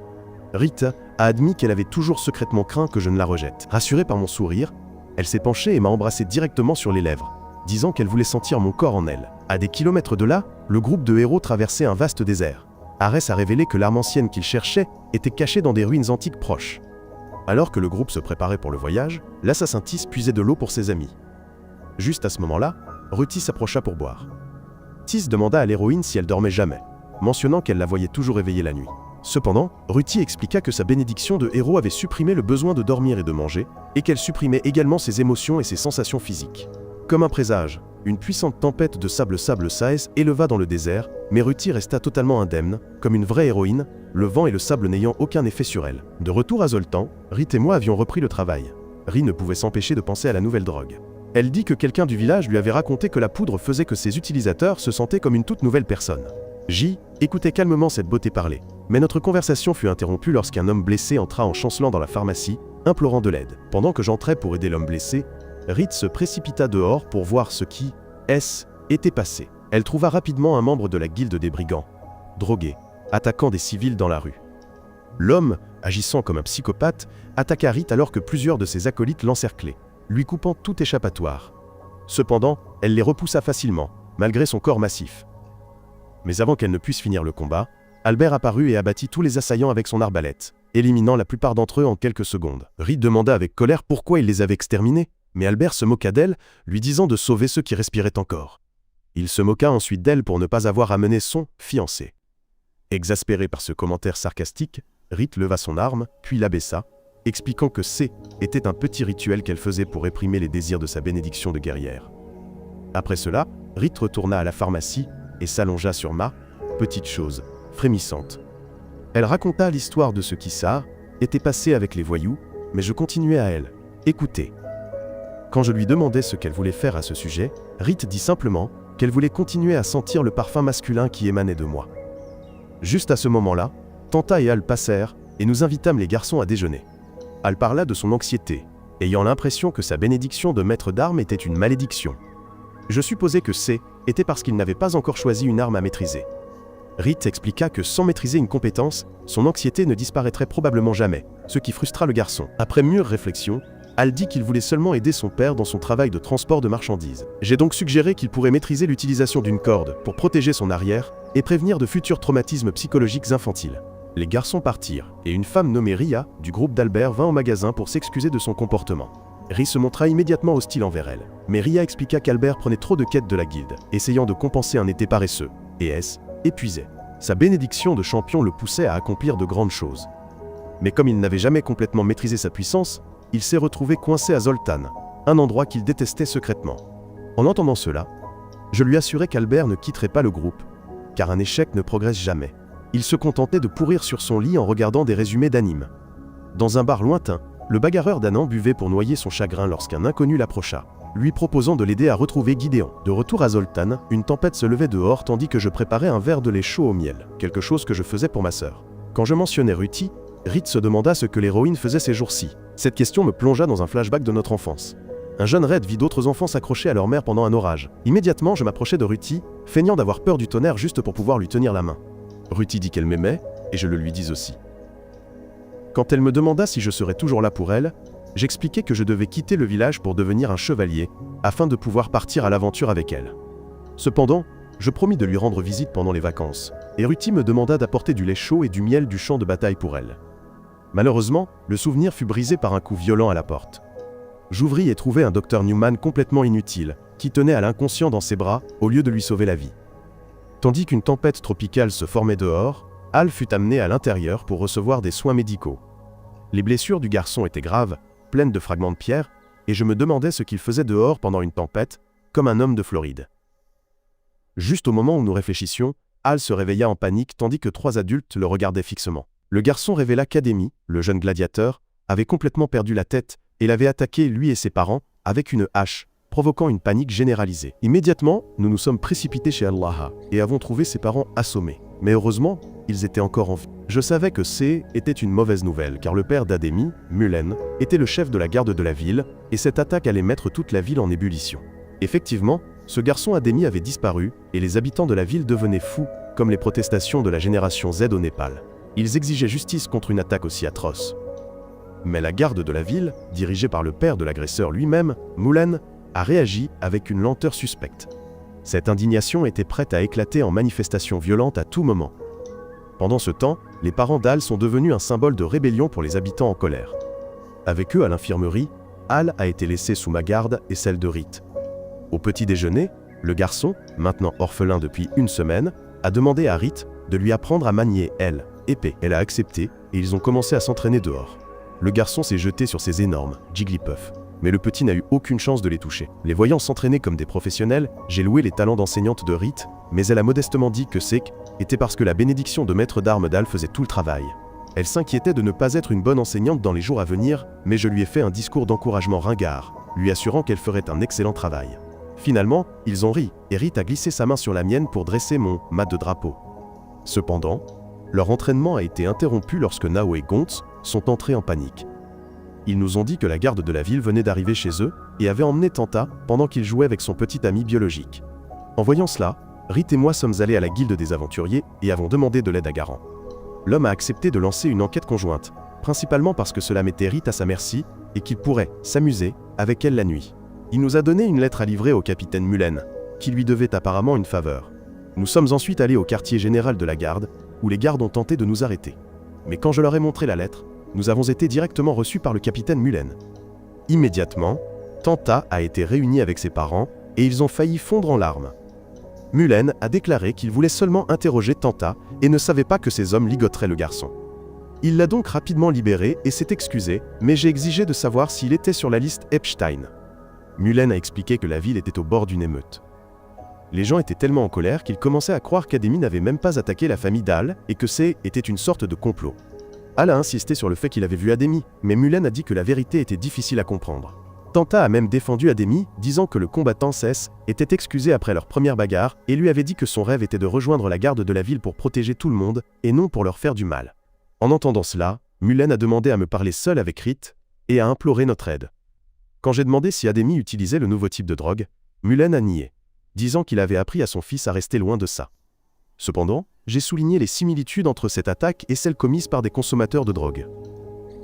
A: Rit a admis qu'elle avait toujours secrètement craint que je ne la rejette. Rassurée par mon sourire, elle s'est penchée et m'a embrassé directement sur les lèvres, disant qu'elle voulait sentir mon corps en elle. À des kilomètres de là, le groupe de héros traversait un vaste désert. Arès a révélé que l'arme ancienne qu'il cherchait était cachée dans des ruines antiques proches. Alors que le groupe se préparait pour le voyage, l'assassin Tis puisait de l'eau pour ses amis. Juste à ce moment-là, Ruti s'approcha pour boire. Tis demanda à l'héroïne si elle dormait jamais, mentionnant qu'elle la voyait toujours éveillée la nuit. Cependant, Ruti expliqua que sa bénédiction de héros avait supprimé le besoin de dormir et de manger, et qu'elle supprimait également ses émotions et ses sensations physiques. Comme un présage, une puissante tempête de sable Saes éleva dans le désert, mais Ruti resta totalement indemne, comme une vraie héroïne, le vent et le sable n'ayant aucun effet sur elle. De retour à Zoltan, Rit et moi avions repris le travail. Rit ne pouvait s'empêcher de penser à la nouvelle drogue. Elle dit que quelqu'un du village lui avait raconté que la poudre faisait que ses utilisateurs se sentaient comme une toute nouvelle personne. J écoutait calmement cette beauté parler, mais notre conversation fut interrompue lorsqu'un homme blessé entra en chancelant dans la pharmacie, implorant de l'aide. Pendant que j'entrais pour aider l'homme blessé, Rit se précipita dehors pour voir ce qui était passé. Elle trouva rapidement un membre de la guilde des brigands, drogué, attaquant des civils dans la rue. L'homme, agissant comme un psychopathe, attaqua Rit alors que plusieurs de ses acolytes l'encerclaient, lui coupant tout échappatoire. Cependant, elle les repoussa facilement, malgré son corps massif. Mais avant qu'elle ne puisse finir le combat, Albert apparut et abattit tous les assaillants avec son arbalète, éliminant la plupart d'entre eux en quelques secondes. Rit demanda avec colère pourquoi il les avait exterminés, mais Albert se moqua d'elle, lui disant de sauver ceux qui respiraient encore. Il se moqua ensuite d'elle pour ne pas avoir amené son fiancé. Exaspéré par ce commentaire sarcastique, Rit leva son arme, puis l'abaissa, expliquant que était un petit rituel qu'elle faisait pour réprimer les désirs de sa bénédiction de guerrière. Après cela, Rit retourna à la pharmacie et s'allongea sur ma petite chose, frémissante. Elle raconta l'histoire de ce qui était passé avec les voyous, mais je continuais à elle. Écoutez. Quand je lui demandais ce qu'elle voulait faire à ce sujet, Rit dit simplement qu'elle voulait continuer à sentir le parfum masculin qui émanait de moi. Juste à ce moment-là, Tanta et Al passèrent et nous invitâmes les garçons à déjeuner. Al parla de son anxiété, ayant l'impression que sa bénédiction de maître d'armes était une malédiction. Je supposais que était parce qu'il n'avait pas encore choisi une arme à maîtriser. Rit expliqua que sans maîtriser une compétence, son anxiété ne disparaîtrait probablement jamais, ce qui frustra le garçon. Après mûre réflexion, Al dit qu'il voulait seulement aider son père dans son travail de transport de marchandises. J'ai donc suggéré qu'il pourrait maîtriser l'utilisation d'une corde pour protéger son arrière et prévenir de futurs traumatismes psychologiques infantiles. Les garçons partirent, et une femme nommée Ria, du groupe d'Albert, vint au magasin pour s'excuser de son comportement. Ri se montra immédiatement hostile envers elle, mais Ria expliqua qu'Albert prenait trop de quêtes de la guilde, essayant de compenser un été paresseux, et épuisé. Sa bénédiction de champion le poussait à accomplir de grandes choses. Mais comme il n'avait jamais complètement maîtrisé sa puissance, il s'est retrouvé coincé à Zoltan, un endroit qu'il détestait secrètement. En entendant cela, je lui assurai qu'Albert ne quitterait pas le groupe, car un échec ne progresse jamais. Il se contentait de pourrir sur son lit en regardant des résumés d'animes. Dans un bar lointain, le bagarreur d'Annan buvait pour noyer son chagrin lorsqu'un inconnu l'approcha, lui proposant de l'aider à retrouver Gideon. De retour à Zoltan, une tempête se levait dehors tandis que je préparais un verre de lait chaud au miel, quelque chose que je faisais pour ma sœur. Quand je mentionnai Ruti, Rit se demanda ce que l'héroïne faisait ces jours-ci. Cette question me plongea dans un flashback de notre enfance. Un jeune raid vit d'autres enfants s'accrocher à leur mère pendant un orage. Immédiatement, je m'approchai de Ruti, feignant d'avoir peur du tonnerre juste pour pouvoir lui tenir la main. Ruti dit qu'elle m'aimait, et je le lui dis aussi. Quand elle me demanda si je serais toujours là pour elle, j'expliquai que je devais quitter le village pour devenir un chevalier, afin de pouvoir partir à l'aventure avec elle. Cependant, je promis de lui rendre visite pendant les vacances, et Ruti me demanda d'apporter du lait chaud et du miel du champ de bataille pour elle. Malheureusement, le souvenir fut brisé par un coup violent à la porte. J'ouvris et trouvai un docteur Newman complètement inutile, qui tenait à l'inconscient dans ses bras, au lieu de lui sauver la vie. Tandis qu'une tempête tropicale se formait dehors, Al fut amené à l'intérieur pour recevoir des soins médicaux. Les blessures du garçon étaient graves, pleines de fragments de pierre, et je me demandais ce qu'il faisait dehors pendant une tempête, comme un homme de Floride. Juste au moment où nous réfléchissions, Al se réveilla en panique tandis que 3 adultes le regardaient fixement. Le garçon révéla qu'Ademi, le jeune gladiateur, avait complètement perdu la tête et l'avait attaqué lui et ses parents avec une hache, provoquant une panique généralisée. Immédiatement, nous nous sommes précipités chez Allah et avons trouvé ses parents assommés. Mais heureusement, ils étaient encore en vie. Je savais que était une mauvaise nouvelle car le père d'Ademi, Mulen, était le chef de la garde de la ville et cette attaque allait mettre toute la ville en ébullition. Effectivement, ce garçon Ademi avait disparu et les habitants de la ville devenaient fous, comme les protestations de la génération Z au Népal. Ils exigeaient justice contre une attaque aussi atroce. Mais la garde de la ville, dirigée par le père de l'agresseur lui-même, Mulen, a réagi avec une lenteur suspecte. Cette indignation était prête à éclater en manifestations violentes à tout moment. Pendant ce temps, les parents d'Al sont devenus un symbole de rébellion pour les habitants en colère. Avec eux à l'infirmerie, Al a été laissé sous ma garde et celle de Rit. Au petit déjeuner, le garçon, maintenant orphelin depuis une semaine, a demandé à Rit de lui apprendre à manier l'épée. Elle a accepté et ils ont commencé à s'entraîner dehors. Le garçon s'est jeté sur ces énormes Jigglypuff, mais le petit n'a eu aucune chance de les toucher. Les voyant s'entraîner comme des professionnels, j'ai loué les talents d'enseignante de Rit, mais elle a modestement dit que était parce que la bénédiction de maître d'armes d'Al faisait tout le travail. Elle s'inquiétait de ne pas être une bonne enseignante dans les jours à venir, mais je lui ai fait un discours d'encouragement ringard, lui assurant qu'elle ferait un excellent travail. Finalement, ils ont ri, et Rit a glissé sa main sur la mienne pour dresser mon mat de drapeau. Cependant, leur entraînement a été interrompu lorsque Nao et Gontz sont entrés en panique. Ils nous ont dit que la garde de la ville venait d'arriver chez eux et avait emmené Tanta pendant qu'il jouait avec son petit ami biologique. En voyant cela, Rit et moi sommes allés à la guilde des aventuriers et avons demandé de l'aide à Garand. L'homme a accepté de lancer une enquête conjointe, principalement parce que cela mettait Rit à sa merci et qu'il pourrait s'amuser avec elle la nuit. Il nous a donné une lettre à livrer au capitaine Mulen, qui lui devait apparemment une faveur. Nous sommes ensuite allés au quartier général de la garde, où les gardes ont tenté de nous arrêter. Mais quand je leur ai montré la lettre, nous avons été directement reçus par le capitaine Mulen. Immédiatement, Tanta a été réunie avec ses parents et ils ont failli fondre en larmes. Mulen a déclaré qu'il voulait seulement interroger Tanta et ne savait pas que ces hommes ligoteraient le garçon. Il l'a donc rapidement libéré et s'est excusé, mais j'ai exigé de savoir s'il était sur la liste Epstein. Mulen a expliqué que la ville était au bord d'une émeute. Les gens étaient tellement en colère qu'ils commençaient à croire qu'Ademi n'avait même pas attaqué la famille d'Al et que était une sorte de complot. Al a insisté sur le fait qu'il avait vu Ademi, mais Mulen a dit que la vérité était difficile à comprendre. Tanta a même défendu Ademi, disant que le combattant Cess était excusé après leur première bagarre et lui avait dit que son rêve était de rejoindre la garde de la ville pour protéger tout le monde et non pour leur faire du mal. En entendant cela, Mulen a demandé à me parler seul avec Rit et a imploré notre aide. Quand j'ai demandé si Ademi utilisait le nouveau type de drogue, Mulen a nié, disant qu'il avait appris à son fils à rester loin de ça. Cependant, j'ai souligné les similitudes entre cette attaque et celle commise par des consommateurs de drogue.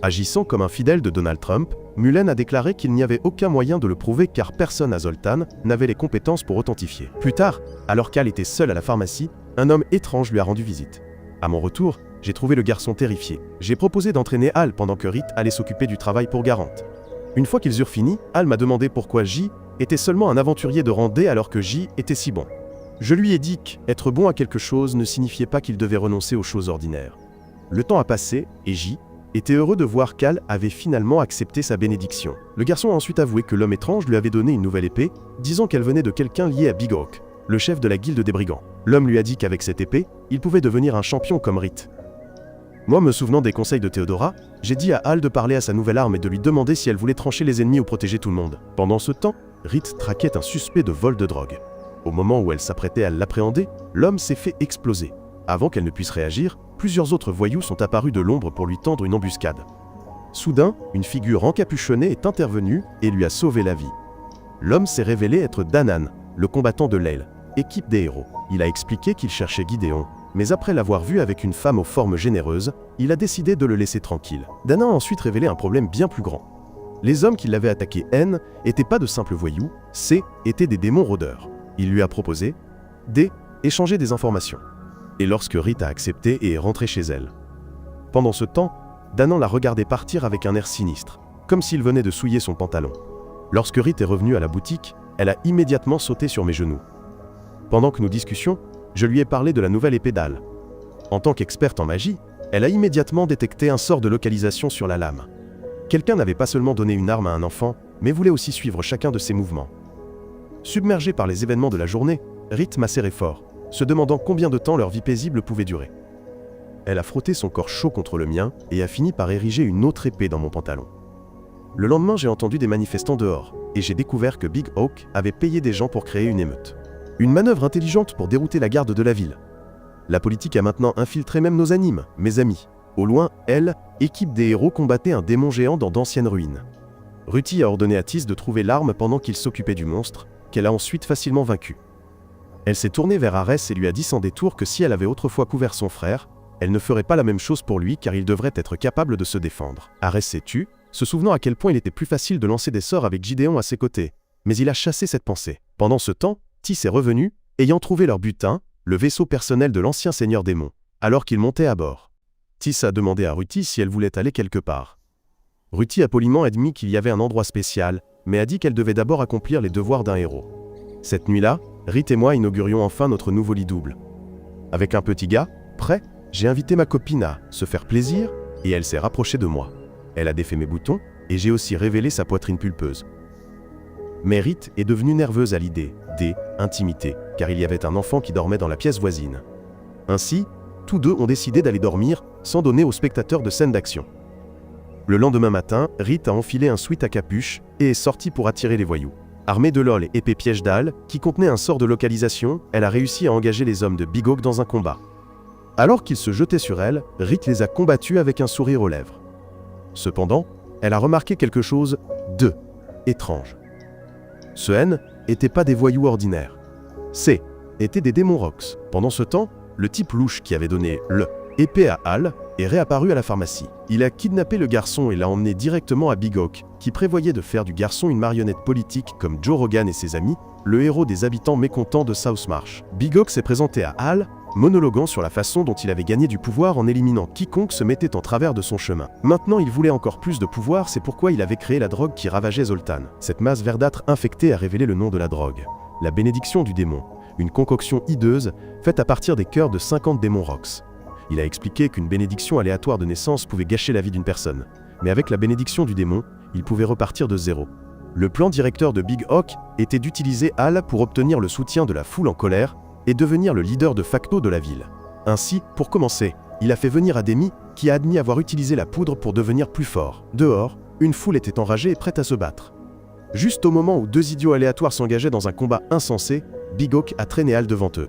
A: Agissant comme un fidèle de Donald Trump, Mulen a déclaré qu'il n'y avait aucun moyen de le prouver car personne à Zoltan n'avait les compétences pour authentifier. Plus tard, alors qu'Al était seul à la pharmacie, un homme étrange lui a rendu visite. À mon retour, j'ai trouvé le garçon terrifié. J'ai proposé d'entraîner Al pendant que Rit allait s'occuper du travail pour Garant. Une fois qu'ils eurent fini, Al m'a demandé pourquoi J était seulement un aventurier de rang D alors que J était si bon. Je lui ai dit qu'être bon à quelque chose ne signifiait pas qu'il devait renoncer aux choses ordinaires. Le temps a passé et J était heureux de voir qu'Al avait finalement accepté sa bénédiction. Le garçon a ensuite avoué que l'homme étrange lui avait donné une nouvelle épée, disant qu'elle venait de quelqu'un lié à Big Hawk, le chef de la guilde des brigands. L'homme lui a dit qu'avec cette épée, il pouvait devenir un champion comme Rith. Moi, me souvenant des conseils de Théodora, j'ai dit à Al de parler à sa nouvelle arme et de lui demander si elle voulait trancher les ennemis ou protéger tout le monde. Pendant ce temps, Rith traquait un suspect de vol de drogue. Au moment où elle s'apprêtait à l'appréhender, l'homme s'est fait exploser. Avant qu'elle ne puisse réagir, plusieurs autres voyous sont apparus de l'ombre pour lui tendre une embuscade. Soudain, une figure encapuchonnée est intervenue et lui a sauvé la vie. L'homme s'est révélé être Danan, le combattant de l'Aile, équipe des héros. Il a expliqué qu'il cherchait Gideon, mais après l'avoir vu avec une femme aux formes généreuses, il a décidé de le laisser tranquille. Danan a ensuite révélé un problème bien plus grand. Les hommes qui l'avaient attaqué N n'étaient pas de simples voyous, C étaient des démons rôdeurs. Il lui a proposé d'échanger des informations. Et lorsque Rith a accepté et est rentrée chez elle. Pendant ce temps, Danan l'a regardé partir avec un air sinistre, comme s'il venait de souiller son pantalon. Lorsque Rith est revenue à la boutique, elle a immédiatement sauté sur mes genoux. Pendant que nous discutions, je lui ai parlé de la nouvelle épée d'Al. En tant qu'experte en magie, elle a immédiatement détecté un sort de localisation sur la lame. Quelqu'un n'avait pas seulement donné une arme à un enfant, mais voulait aussi suivre chacun de ses mouvements. Submergée par les événements de la journée, Rith m'a serré fort, se demandant combien de temps leur vie paisible pouvait durer. Elle a frotté son corps chaud contre le mien et a fini par ériger une autre épée dans mon pantalon. Le lendemain, j'ai entendu des manifestants dehors, et j'ai découvert que Big Hawk avait payé des gens pour créer une émeute. Une manœuvre intelligente pour dérouter la garde de la ville. La politique a maintenant infiltré même nos animes, mes amis. Au loin, elle, équipe des héros, combattait un démon géant dans d'anciennes ruines. Ruti a ordonné à Tis de trouver l'arme pendant qu'il s'occupait du monstre, qu'elle a ensuite facilement vaincu. Elle s'est tournée vers Arès et lui a dit sans détour que si elle avait autrefois couvert son frère, elle ne ferait pas la même chose pour lui car il devrait être capable de se défendre. Arès s'est tu, se souvenant à quel point il était plus facile de lancer des sorts avec Gideon à ses côtés, mais il a chassé cette pensée. Pendant ce temps, Tis est revenu, ayant trouvé leur butin, le vaisseau personnel de l'ancien seigneur démon, alors qu'il montait à bord. Tis a demandé à Ruti si elle voulait aller quelque part. Ruti a poliment admis qu'il y avait un endroit spécial, mais a dit qu'elle devait d'abord accomplir les devoirs d'un héros. Cette nuit-là, Rith et moi inaugurions enfin notre nouveau lit double. Avec un petit gars, prêt, j'ai invité ma copine à se faire plaisir et elle s'est rapprochée de moi. Elle a défait mes boutons et j'ai aussi révélé sa poitrine pulpeuse. Mais Rith est devenue nerveuse à l'idée d'intimité, car il y avait un enfant qui dormait dans la pièce voisine. Ainsi, tous deux ont décidé d'aller dormir sans donner aux spectateurs de scènes d'action. Le lendemain matin, Rith a enfilé un sweat à capuche et est sortie pour attirer les voyous. Armée de LOL et épée piège d'Al, qui contenait un sort de localisation, elle a réussi à engager les hommes de Big Hawk dans un combat. Alors qu'ils se jetaient sur elle, Rith les a combattus avec un sourire aux lèvres. Cependant, elle a remarqué quelque chose d'étrange. Ce N n'étaient pas des voyous ordinaires. C étaient des démons Rox. Pendant ce temps, le type louche qui avait donné l'épée à Al est réapparu à la pharmacie. Il a kidnappé le garçon et l'a emmené directement à Big Hawk, qui prévoyait de faire du garçon une marionnette politique comme Joe Rogan et ses amis, le héros des habitants mécontents de South Marsh. Big Hawk s'est présenté à Al, monologuant sur la façon dont il avait gagné du pouvoir en éliminant quiconque se mettait en travers de son chemin. Maintenant, il voulait encore plus de pouvoir, c'est pourquoi il avait créé la drogue qui ravageait Zoltan. Cette masse verdâtre infectée a révélé le nom de la drogue. La bénédiction du démon, une concoction hideuse faite à partir des cœurs de 50 démons Rox. Il a expliqué qu'une bénédiction aléatoire de naissance pouvait gâcher la vie d'une personne, mais avec la bénédiction du démon, il pouvait repartir de zéro. Le plan directeur de Big Hawk était d'utiliser Al pour obtenir le soutien de la foule en colère et devenir le leader de facto de la ville. Ainsi, pour commencer, il a fait venir Ademi, qui a admis avoir utilisé la poudre pour devenir plus fort. Dehors, une foule était enragée et prête à se battre. Juste au moment où deux idiots aléatoires s'engageaient dans un combat insensé, Big Hawk a traîné Al devant eux.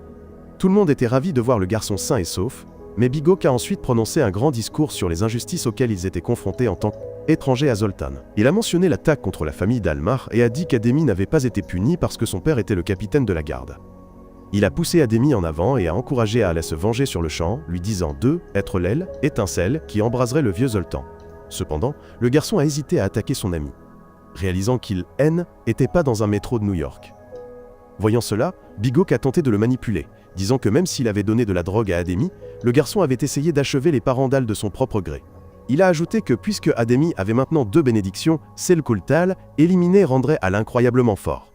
A: Tout le monde était ravi de voir le garçon sain et sauf, mais Big Hawk a ensuite prononcé un grand discours sur les injustices auxquelles ils étaient confrontés en tant qu'étrangers à Zoltan. Il a mentionné l'attaque contre la famille d'Almar et a dit qu'Ademi n'avait pas été puni parce que son père était le capitaine de la garde. Il a poussé Ademi en avant et a encouragé Al à se venger sur le champ, lui disant être l'aile, étincelle, qui embraserait le vieux Zoltan. Cependant, le garçon a hésité à attaquer son ami, réalisant qu'il n'était pas dans un métro de New York. Voyant cela, Big Hawk a tenté de le manipuler, disant que même s'il avait donné de la drogue à Ademi, le garçon avait essayé d'achever les parents d'Al de son propre gré. Il a ajouté que puisque Ademi avait maintenant 2 bénédictions, Selkultal, éliminé rendrait Al incroyablement fort.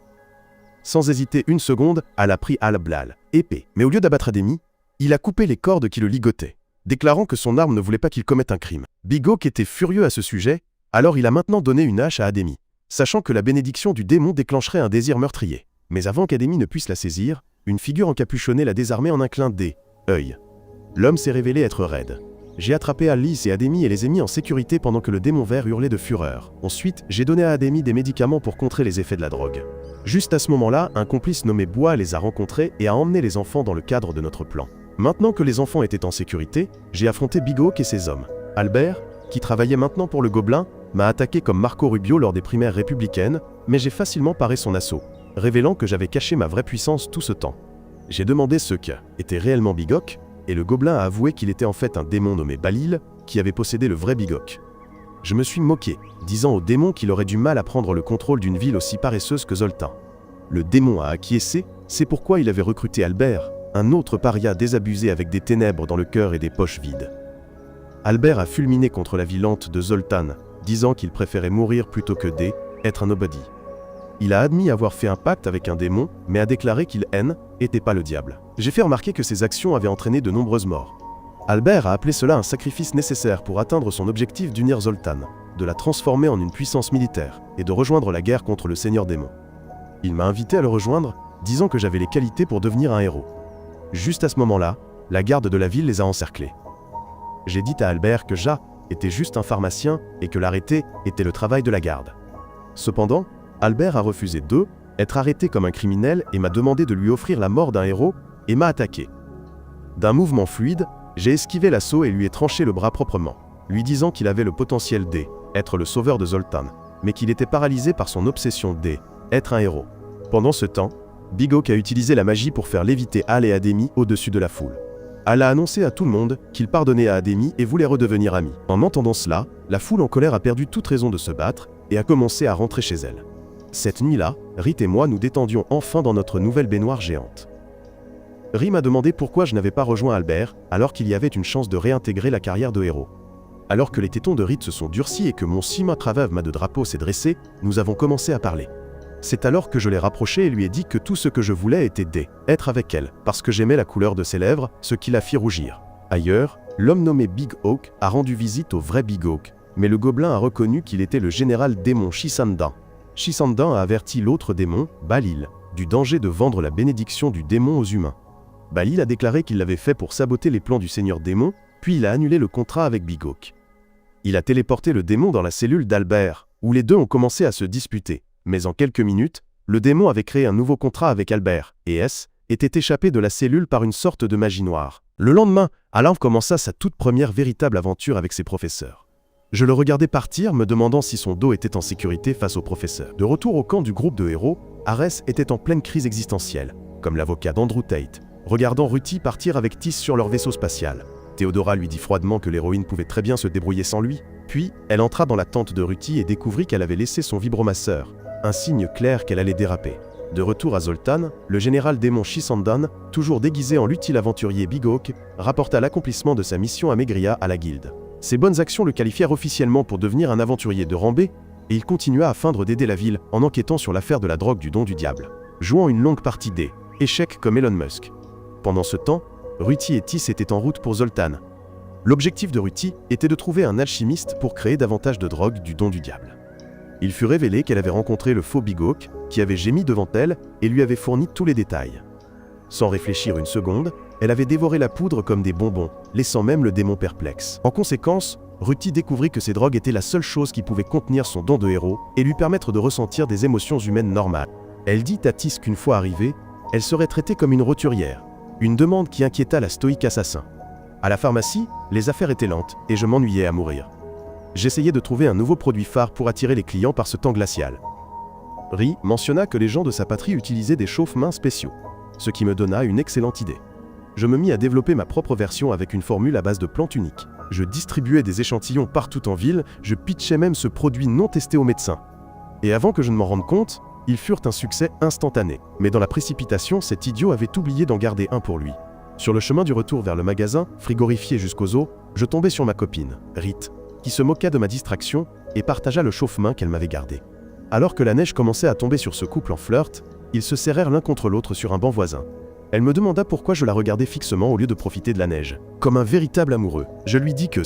A: Sans hésiter une seconde, Al a pris Al-Blal, épée. Mais au lieu d'abattre Ademi, il a coupé les cordes qui le ligotaient. déclarant que son arme ne voulait pas qu'il commette un crime. Big Hawk était furieux à ce sujet, alors il a maintenant donné une hache à Ademi, sachant que la bénédiction du démon déclencherait un désir meurtrier. Mais avant qu'Ademi ne puisse la saisir, une figure encapuchonnée l'a désarmé en un clin d'œil. L'homme s'est révélé être raide. J'ai attrapé Alice et Ademi et les ai mis en sécurité pendant que le démon vert hurlait de fureur. Ensuite, j'ai donné à Ademi des médicaments pour contrer les effets de la drogue. Juste à ce moment-là, un complice nommé Bois les a rencontrés et a emmené les enfants dans le cadre de notre plan. Maintenant que les enfants étaient en sécurité, j'ai affronté Big Hawk et ses hommes. Albert, qui travaillait maintenant pour le Gobelin, m'a attaqué comme Marco Rubio lors des primaires républicaines, mais j'ai facilement paré son assaut, révélant que j'avais caché ma vraie puissance tout ce temps. J'ai demandé ce qu'était réellement Big Hawk, et le Gobelin a avoué qu'il était en fait un démon nommé Balil, qui avait possédé le vrai Big Hawk. Je me suis moqué, disant au démon qu'il aurait du mal à prendre le contrôle d'une ville aussi paresseuse que Zoltan. Le démon a acquiescé, c'est pourquoi il avait recruté Albert, un autre paria désabusé avec des ténèbres dans le cœur et des poches vides. Albert a fulminé contre la vie lente de Zoltan, disant qu'il préférait mourir plutôt que d'être un nobody. Il a admis avoir fait un pacte avec un démon, mais a déclaré qu'il n'était pas le diable. J'ai fait remarquer que ses actions avaient entraîné de nombreuses morts. Albert a appelé cela un sacrifice nécessaire pour atteindre son objectif d'unir Zoltan, de la transformer en une puissance militaire, et de rejoindre la guerre contre le Seigneur démon. Il m'a invité à le rejoindre, disant que j'avais les qualités pour devenir un héros. Juste à ce moment-là, la garde de la ville les a encerclés. J'ai dit à Albert que était juste un pharmacien et que l'arrêter était le travail de la garde. Cependant, Albert a refusé d'être arrêté comme un criminel et m'a demandé de lui offrir la mort d'un héros et m'a attaqué. D'un mouvement fluide, j'ai esquivé l'assaut et lui ai tranché le bras proprement, lui disant qu'il avait le potentiel d'être le sauveur de Zoltan, mais qu'il était paralysé par son obsession d'être un héros. Pendant ce temps, Big Hawk a utilisé la magie pour faire léviter Al et Ademi au-dessus de la foule. Al a annoncé à tout le monde qu'il pardonnait à Ademi et voulait redevenir amis. En entendant cela, la foule en colère a perdu toute raison de se battre et a commencé à rentrer chez elle. Cette nuit-là, Rhys et moi nous détendions enfin dans notre nouvelle baignoire géante. Rhys m'a demandé pourquoi je n'avais pas rejoint Albert, alors qu'il y avait une chance de réintégrer la carrière de héros. Alors que les tétons de Rhys se sont durcis et que mon cima-traveuve de drapeau s'est dressé, nous avons commencé à parler. C'est alors que je l'ai rapproché et lui ai dit que tout ce que je voulais était d'être avec elle, parce que j'aimais la couleur de ses lèvres, ce qui la fit rougir. Ailleurs, l'homme nommé Big Hawk a rendu visite au vrai Big Hawk, mais le gobelin a reconnu qu'il était le général démon Shisandan. Shisandan a averti l'autre démon, Balil, du danger de vendre la bénédiction du démon aux humains. Balil a déclaré qu'il l'avait fait pour saboter les plans du seigneur démon, puis il a annulé le contrat avec Big Hawk. Il a téléporté le démon dans la cellule d'Albert, où les deux ont commencé à se disputer. Mais en quelques minutes, le démon avait créé un nouveau contrat avec Albert, et était échappé de la cellule par une sorte de magie noire. Le lendemain, Alain commença sa toute première véritable aventure avec ses professeurs. Je le regardais partir, me demandant si son dos était en sécurité face aux professeurs. De retour au camp du groupe de héros, Ares était en pleine crise existentielle, comme l'avocat d'Andrew Tate, regardant Ruthie partir avec Tis sur leur vaisseau spatial. Théodora lui dit froidement que l'héroïne pouvait très bien se débrouiller sans lui, puis elle entra dans la tente de Ruthie et découvrit qu'elle avait laissé son vibromasseur, un signe clair qu'elle allait déraper. De retour à Zoltan, le général démon Shisandan, toujours déguisé en l'utile aventurier Big Hawk, rapporta l'accomplissement de sa mission à Maigria à la guilde. Ses bonnes actions le qualifièrent officiellement pour devenir un aventurier de rang B, et il continua à feindre d'aider la ville en enquêtant sur l'affaire de la drogue du don du diable, jouant une longue partie d'échecs comme Elon Musk. Pendant ce temps, Ruthie et Tis étaient en route pour Zoltan. L'objectif de Ruthie était de trouver un alchimiste pour créer davantage de drogue du don du diable. Il fut révélé qu'elle avait rencontré le faux Big Hawk, qui avait gémi devant elle et lui avait fourni tous les détails. Sans réfléchir une seconde, elle avait dévoré la poudre comme des bonbons, laissant même le démon perplexe. En conséquence, Ruthie découvrit que ces drogues étaient la seule chose qui pouvait contenir son don de héros et lui permettre de ressentir des émotions humaines normales. Elle dit à Tis qu'une fois arrivée, elle serait traitée comme une roturière, une demande qui inquiéta la stoïque assassin. À la pharmacie, les affaires étaient lentes et je m'ennuyais à mourir. J'essayais de trouver un nouveau produit phare pour attirer les clients par ce temps glacial. Rhys mentionna que les gens de sa patrie utilisaient des chauffe-mains spéciaux, ce qui me donna une excellente idée. Je me mis à développer ma propre version avec une formule à base de plantes uniques. Je distribuais des échantillons partout en ville, je pitchais même ce produit non testé aux médecins. Et avant que je ne m'en rende compte, ils furent un succès instantané. Mais dans la précipitation, cet idiot avait oublié d'en garder un pour lui. Sur le chemin du retour vers le magasin, frigorifié jusqu'aux os, je tombais sur ma copine, Rhys, qui se moqua de ma distraction et partagea le chauffe-main qu'elle m'avait gardé. Alors que la neige commençait à tomber sur ce couple en flirt, ils se serrèrent l'un contre l'autre sur un banc voisin. Elle me demanda pourquoi je la regardais fixement au lieu de profiter de la neige. Comme un véritable amoureux, je lui dis que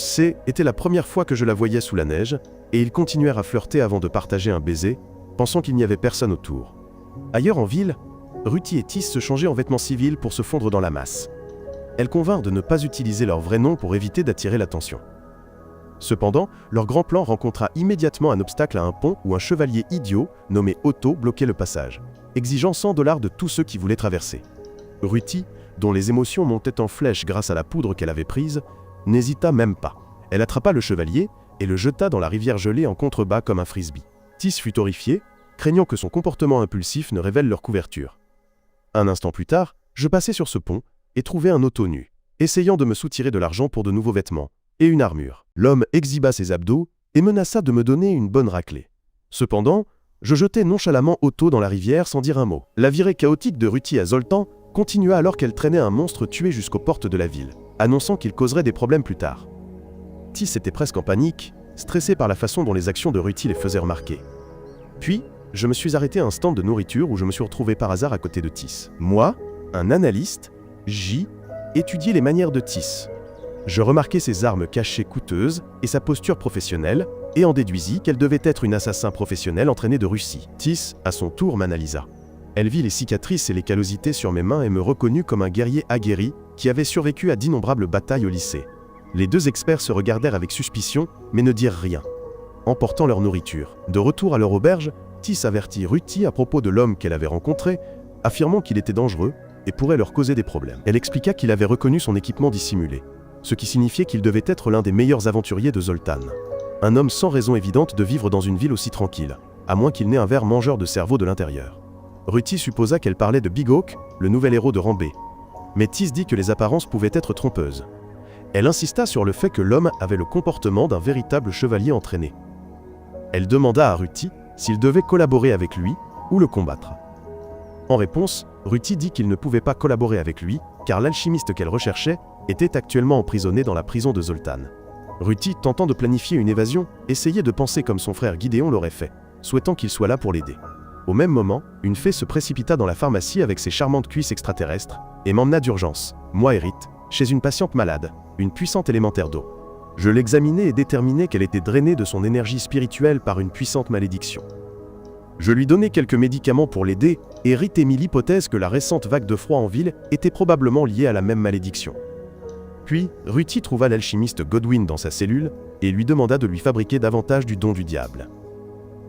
A: était la première fois que je la voyais sous la neige, et ils continuèrent à flirter avant de partager un baiser, pensant qu'il n'y avait personne autour. Ailleurs en ville, Ruthie et Tis se changeaient en vêtements civils pour se fondre dans la masse. Elles convinrent de ne pas utiliser leur vrai nom pour éviter d'attirer l'attention. Cependant, leur grand plan rencontra immédiatement un obstacle à un pont où un chevalier idiot, nommé Otto, bloquait le passage, exigeant $100 de tous ceux qui voulaient traverser. Ruthie, dont les émotions montaient en flèche grâce à la poudre qu'elle avait prise, n'hésita même pas. Elle attrapa le chevalier et le jeta dans la rivière gelée en contrebas comme un frisbee. Tis fut horrifié, craignant que son comportement impulsif ne révèle leur couverture. Un instant plus tard, je passai sur ce pont et trouvai un Otto nu, essayant de me soutirer de l'argent pour de nouveaux vêtements et une armure. L'homme exhiba ses abdos et menaça de me donner une bonne raclée. Cependant, je jetai nonchalamment Otto dans la rivière sans dire un mot. La virée chaotique de Ruthie à Zoltan continua alors qu'elle traînait un monstre tué jusqu'aux portes de la ville, annonçant qu'il causerait des problèmes plus tard. Tis était presque en panique, stressé par la façon dont les actions de Ruthie les faisaient remarquer. Puis, je me suis arrêté à un stand de nourriture où je me suis retrouvé par hasard à côté de Tis. Moi, un analyste, étudiais les manières de Tis. Je remarquai ses armes cachées coûteuses et sa posture professionnelle, et en déduisis qu'elle devait être une assassin professionnelle entraînée de Russie. Tis, à son tour, m'analysa. Elle vit les cicatrices et les callosités sur mes mains et me reconnut comme un guerrier aguerri qui avait survécu à d'innombrables batailles au lycée. Les deux experts se regardèrent avec suspicion, mais ne dirent rien, emportant leur nourriture. De retour à leur auberge, Tis avertit Ruthie à propos de l'homme qu'elle avait rencontré, affirmant qu'il était dangereux et pourrait leur causer des problèmes. Elle expliqua qu'il avait reconnu son équipement dissimulé, ce qui signifiait qu'il devait être l'un des meilleurs aventuriers de Zoltan. Un homme sans raison évidente de vivre dans une ville aussi tranquille, à moins qu'il n'ait un ver mangeur de cerveau de l'intérieur. Ruthie supposa qu'elle parlait de Big Hawk, le nouvel héros de Rambé. Mais Tis dit que les apparences pouvaient être trompeuses. Elle insista sur le fait que l'homme avait le comportement d'un véritable chevalier entraîné. Elle demanda à Ruthie s'il devait collaborer avec lui ou le combattre. En réponse, Ruthie dit qu'il ne pouvait pas collaborer avec lui, car l'alchimiste qu'elle recherchait était actuellement emprisonné dans la prison de Zoltan. Ruthie, tentant de planifier une évasion, essayait de penser comme son frère Gideon l'aurait fait, souhaitant qu'il soit là pour l'aider. Au même moment, une fée se précipita dans la pharmacie avec ses charmantes cuisses extraterrestres et m'emmena d'urgence, moi et Rite, chez une patiente malade, une puissante élémentaire d'eau. Je l'examinai et déterminai qu'elle était drainée de son énergie spirituelle par une puissante malédiction. Je lui donnai quelques médicaments pour l'aider et Rite émit l'hypothèse que la récente vague de froid en ville était probablement liée à la même malédiction. Puis, Ruthie trouva l'alchimiste Godwin dans sa cellule et lui demanda de lui fabriquer davantage du don du diable.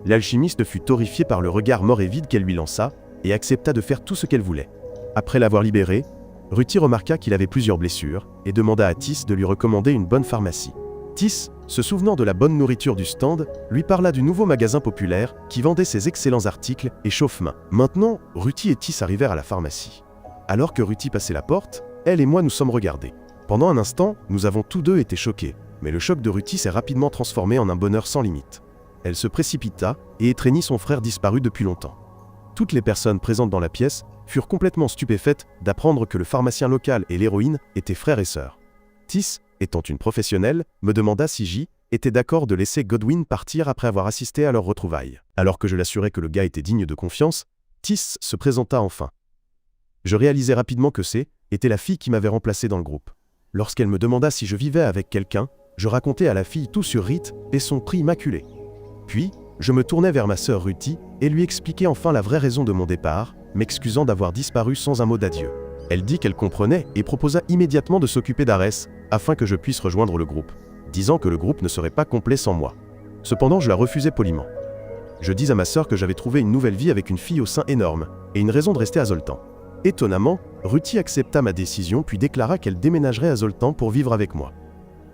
A: L'alchimiste fut horrifié par le regard mort et vide qu'elle lui lança et accepta de faire tout ce qu'elle voulait. Après l'avoir libéré, Ruthie remarqua qu'il avait plusieurs blessures et demanda à Tis de lui recommander une bonne pharmacie. Tis, se souvenant de la bonne nourriture du stand, lui parla du nouveau magasin populaire qui vendait ses excellents articles et chauffe-main. Maintenant, Ruthie et Tis arrivèrent à la pharmacie. Alors que Ruthie passait la porte, elle et moi nous sommes regardés. Pendant un instant, nous avons tous deux été choqués, mais le choc de Ruthie s'est rapidement transformé en un bonheur sans limite. Elle se précipita et étreignit son frère disparu depuis longtemps. Toutes les personnes présentes dans la pièce furent complètement stupéfaites d'apprendre que le pharmacien local et l'héroïne étaient frères et sœurs. Tis, étant une professionnelle, me demanda si J était d'accord de laisser Godwin partir après avoir assisté à leur retrouvailles. Alors que je l'assurais que le gars était digne de confiance, Tis se présenta enfin. Je réalisai rapidement que était la fille qui m'avait remplacé dans le groupe. Lorsqu'elle me demanda si je vivais avec quelqu'un, je racontai à la fille tout sur Rite et son prix immaculé. Puis, je me tournai vers ma sœur Ruthie et lui expliquai enfin la vraie raison de mon départ, m'excusant d'avoir disparu sans un mot d'adieu. Elle dit qu'elle comprenait et proposa immédiatement de s'occuper d'Arès, afin que je puisse rejoindre le groupe, disant que le groupe ne serait pas complet sans moi. Cependant, je la refusai poliment. Je dis à ma sœur que j'avais trouvé une nouvelle vie avec une fille au sein énorme, et une raison de rester à Zoltan. Étonnamment, Ruthie accepta ma décision puis déclara qu'elle déménagerait à Zoltan pour vivre avec moi.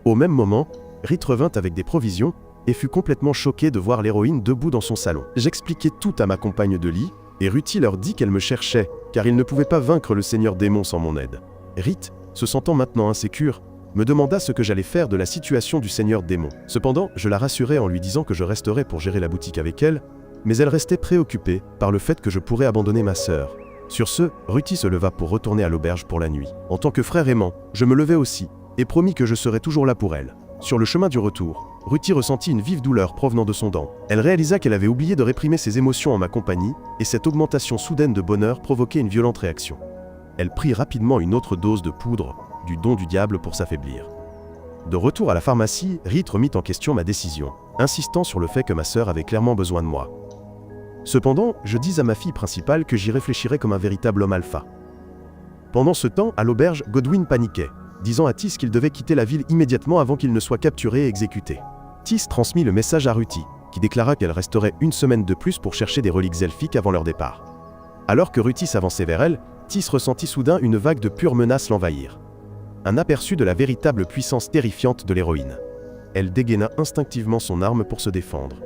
A: Au même moment, Rite revint avec des provisions et fut complètement choquée de voir l'héroïne debout dans son salon. J'expliquai tout à ma compagne de lit, et Ruthie leur dit qu'elle me cherchait, car ils ne pouvaient pas vaincre le seigneur démon sans mon aide. Rite, se sentant maintenant insécure, me demanda ce que j'allais faire de la situation du seigneur démon. Cependant, je la rassurai en lui disant que je resterais pour gérer la boutique avec elle, mais elle restait préoccupée par le fait que je pourrais abandonner ma sœur. Sur ce, Ruthie se leva pour retourner à l'auberge pour la nuit. En tant que frère aimant, je me levai aussi, et promis que je serais toujours là pour elle. Sur le chemin du retour, Ruthie ressentit une vive douleur provenant de son dent. Elle réalisa qu'elle avait oublié de réprimer ses émotions en ma compagnie, et cette augmentation soudaine de bonheur provoquait une violente réaction. elle prit rapidement une autre dose de poudre, du don du diable pour s'affaiblir. De retour à la pharmacie, Rit remit en question ma décision, insistant sur le fait que ma sœur avait clairement besoin de moi. Cependant, je dis à ma fille principale que j'y réfléchirais comme un véritable homme alpha. Pendant ce temps, à l'auberge, Godwin paniquait, disant à Tis qu'il devait quitter la ville immédiatement avant qu'il ne soit capturé et exécuté. Tis transmit le message à Ruti, qui déclara qu'elle resterait une semaine de plus pour chercher des reliques elfiques avant leur départ. Alors que Ruti s'avançait vers elle, Tis ressentit soudain une vague de pure menace l'envahir. Un aperçu de la véritable puissance terrifiante de l'héroïne. Elle dégaina instinctivement son arme pour se défendre.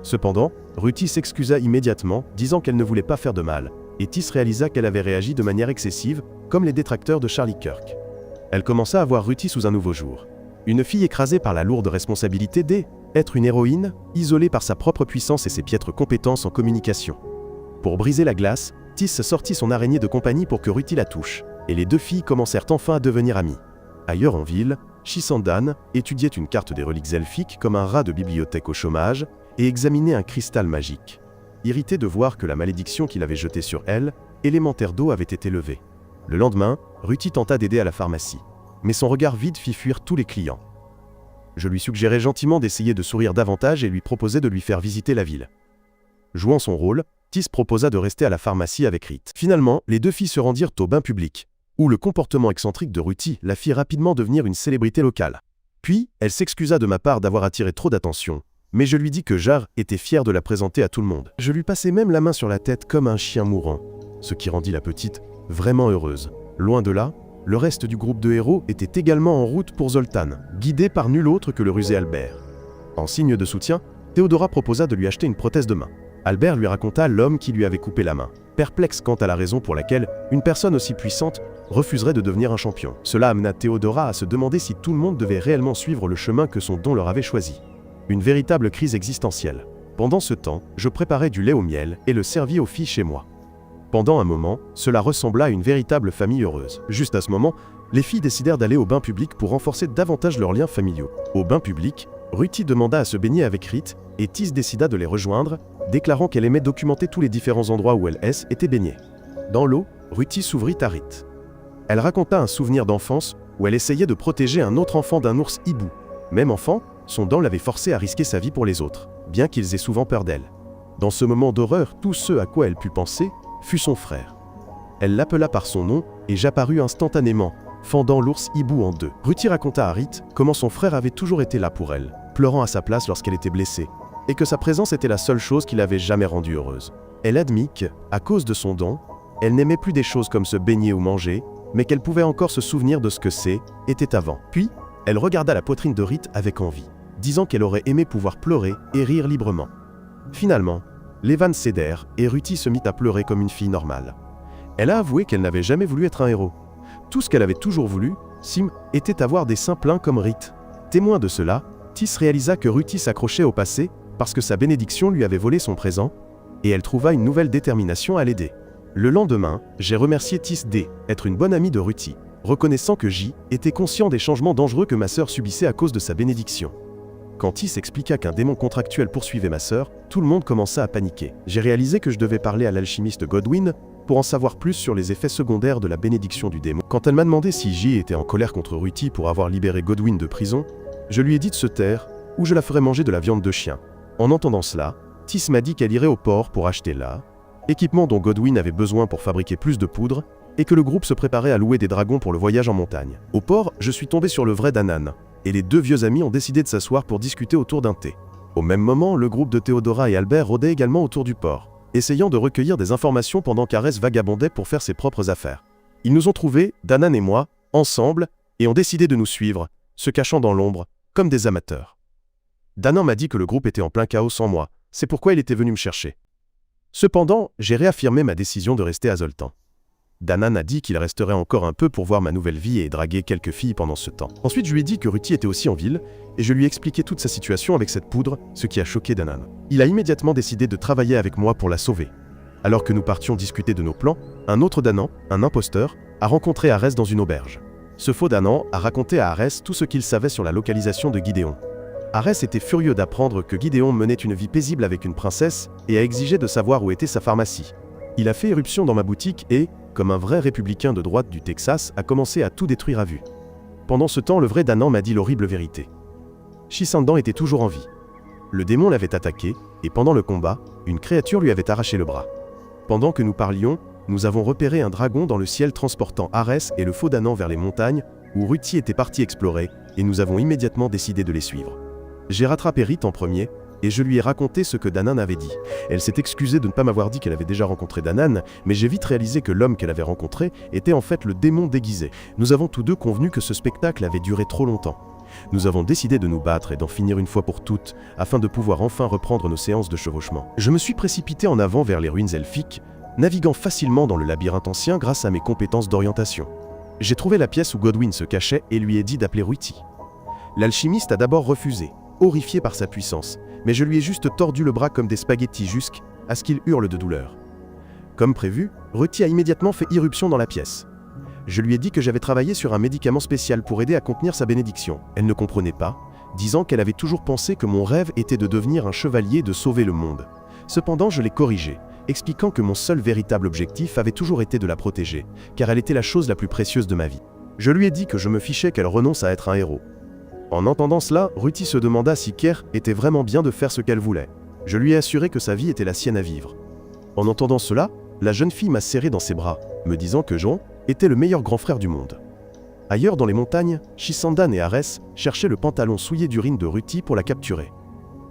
A: Cependant, Ruti s'excusa immédiatement, disant qu'elle ne voulait pas faire de mal, et Tis réalisa qu'elle avait réagi de manière excessive, comme les détracteurs de Charlie Kirk. Elle commença à voir Ruti sous un nouveau jour. Une fille écrasée par la lourde responsabilité d'être une héroïne, isolée par sa propre puissance et ses piètres compétences en communication. Pour briser la glace, Tis sortit son araignée de compagnie pour que Ruti la touche, et les deux filles commencèrent enfin à devenir amies. Ailleurs en ville, Shisandan étudiait une carte des reliques elfiques comme un rat de bibliothèque au chômage et examinait un cristal magique. Irrité de voir que la malédiction qu'il avait jetée sur elle, élémentaire d'eau, avait été levée. Le lendemain, Ruti tenta d'aider à la pharmacie, mais son regard vide fit fuir tous les clients. Je lui suggérai gentiment d'essayer de sourire davantage et lui proposai de lui faire visiter la ville. Jouant son rôle, Tis proposa de rester à la pharmacie avec Rit. Finalement, les deux filles se rendirent au bain public, où le comportement excentrique de Ruti la fit rapidement devenir une célébrité locale. Puis, elle s'excusa de ma part d'avoir attiré trop d'attention, mais je lui dis que Jar était fier de la présenter à tout le monde. Je lui passai même la main sur la tête comme un chien mourant, ce qui rendit la petite vraiment heureuse. Loin de là, le reste du groupe de héros était également en route pour Zoltan, guidé par nul autre que le rusé Albert. En signe de soutien, Théodora proposa de lui acheter une prothèse de main. Albert lui raconta l'homme qui lui avait coupé la main, perplexe quant à la raison pour laquelle une personne aussi puissante refuserait de devenir un champion. Cela amena Théodora à se demander si tout le monde devait réellement suivre le chemin que son don leur avait choisi. Une véritable crise existentielle. Pendant ce temps, je préparais du lait au miel et le servis aux filles chez moi. Pendant un moment, cela ressembla à une véritable famille heureuse. Juste à ce moment, les filles décidèrent d'aller au bain public pour renforcer davantage leurs liens familiaux. Au bain public, Ruti demanda à se baigner avec Rit, et Tis décida de les rejoindre, déclarant qu'elle aimait documenter tous les différents endroits où elle était baignée. Dans l'eau, Ruti s'ouvrit à Rit. Elle raconta un souvenir d'enfance où elle essayait de protéger un autre enfant d'un ours hibou. Même enfant, son don l'avait forcée à risquer sa vie pour les autres, bien qu'ils aient souvent peur d'elle. Dans ce moment d'horreur, tout ce à quoi elle put penser fut son frère. Elle l'appela par son nom et j'apparus instantanément, fendant l'ours hibou en deux. Ruti raconta à Rit comment son frère avait toujours été là pour elle, pleurant à sa place lorsqu'elle était blessée, et que sa présence était la seule chose qui l'avait jamais rendue heureuse. Elle admit que, à cause de son don, elle n'aimait plus des choses comme se baigner ou manger, mais qu'elle pouvait encore se souvenir de ce que était avant. Puis, elle regarda la poitrine de Rit avec envie, disant qu'elle aurait aimé pouvoir pleurer et rire librement. Finalement, les vannes cédèrent et Ruti se mit à pleurer comme une fille normale. Elle a avoué qu'elle n'avait jamais voulu être un héros. Tout ce qu'elle avait toujours voulu, était avoir des seins pleins comme Rit. Témoin de cela, Tis réalisa que Ruti s'accrochait au passé parce que sa bénédiction lui avait volé son présent, et elle trouva une nouvelle détermination à l'aider. Le lendemain, j'ai remercié Tis d'être une bonne amie de Ruti, reconnaissant que J était conscient des changements dangereux que ma sœur subissait à cause de sa bénédiction. Quand Tis expliqua qu'un démon contractuel poursuivait ma sœur, tout le monde commença à paniquer. J'ai réalisé que je devais parler à l'alchimiste Godwin pour en savoir plus sur les effets secondaires de la bénédiction du démon. Quand elle m'a demandé si J était en colère contre Ruti pour avoir libéré Godwin de prison, je lui ai dit de se taire ou je la ferais manger de la viande de chien. En entendant cela, Tis m'a dit qu'elle irait au port pour acheter l'équipement dont Godwin avait besoin pour fabriquer plus de poudre et que le groupe se préparait à louer des dragons pour le voyage en montagne. Au port, je suis tombé sur le vrai Danan, et les deux vieux amis ont décidé de s'asseoir pour discuter autour d'un thé. Au même moment, le groupe de Théodora et Albert rôdait également autour du port, essayant de recueillir des informations pendant qu'Arès vagabondait pour faire ses propres affaires. Ils nous ont trouvés, Danan et moi, ensemble, et ont décidé de nous suivre, se cachant dans l'ombre, comme des amateurs. Danan m'a dit que le groupe était en plein chaos sans moi, c'est pourquoi il était venu me chercher. Cependant, j'ai réaffirmé ma décision de rester à Zoltan. Danan a dit qu'il resterait encore un peu pour voir ma nouvelle vie et draguer quelques filles pendant ce temps. Ensuite, je lui ai dit que Ruti était aussi en ville, et je lui ai expliqué toute sa situation avec cette poudre, ce qui a choqué Danan. Il a immédiatement décidé de travailler avec moi pour la sauver. Alors que nous partions discuter de nos plans, un autre Danan, un imposteur, a rencontré Arès dans une auberge. Ce faux Danan a raconté à Arès tout ce qu'il savait sur la localisation de Gideon. Arès était furieux d'apprendre que Gideon menait une vie paisible avec une princesse et a exigé de savoir où était sa pharmacie. Il a fait éruption dans ma boutique et, comme un vrai républicain de droite du Texas, a commencé à tout détruire à vue. Pendant ce temps, le vrai Danan m'a dit l'horrible vérité. Shisandan était toujours en vie. Le démon l'avait attaqué, et pendant le combat, une créature lui avait arraché le bras. Pendant que nous parlions, nous avons repéré un dragon dans le ciel transportant Ares et le faux Danan vers les montagnes, où Ruti était parti explorer, et nous avons immédiatement décidé de les suivre. J'ai rattrapé Rit en premier, et je lui ai raconté ce que Danan avait dit. Elle s'est excusée de ne pas m'avoir dit qu'elle avait déjà rencontré Danan, mais j'ai vite réalisé que l'homme qu'elle avait rencontré était en fait le démon déguisé. Nous avons tous deux convenu que ce spectacle avait duré trop longtemps. Nous avons décidé de nous battre et d'en finir une fois pour toutes, afin de pouvoir enfin reprendre nos séances de chevauchement. Je me suis précipité en avant vers les ruines elfiques, naviguant facilement dans le labyrinthe ancien grâce à mes compétences d'orientation. J'ai trouvé la pièce où Godwyn se cachait et lui ai dit d'appeler Ruti. L'alchimiste a d'abord refusé, horrifié par sa puissance, mais je lui ai juste tordu le bras comme des spaghettis jusqu'à ce qu'il hurle de douleur. Comme prévu, Ruti a immédiatement fait irruption dans la pièce. Je lui ai dit que j'avais travaillé sur un médicament spécial pour aider à contenir sa bénédiction. Elle ne comprenait pas, disant qu'elle avait toujours pensé que mon rêve était de devenir un chevalier et de sauver le monde. Cependant, je l'ai corrigé, expliquant que mon seul véritable objectif avait toujours été de la protéger, car elle était la chose la plus précieuse de ma vie. Je lui ai dit que je me fichais qu'elle renonce à être un héros. En entendant cela, Ruti se demanda si Kerr était vraiment bien de faire ce qu'elle voulait. Je lui ai assuré que sa vie était la sienne à vivre. En entendant cela, la jeune fille m'a serré dans ses bras, me disant que Jean était le meilleur grand frère du monde. Ailleurs dans les montagnes, Shisandan et Ares cherchaient le pantalon souillé d'urine de Ruti pour la capturer.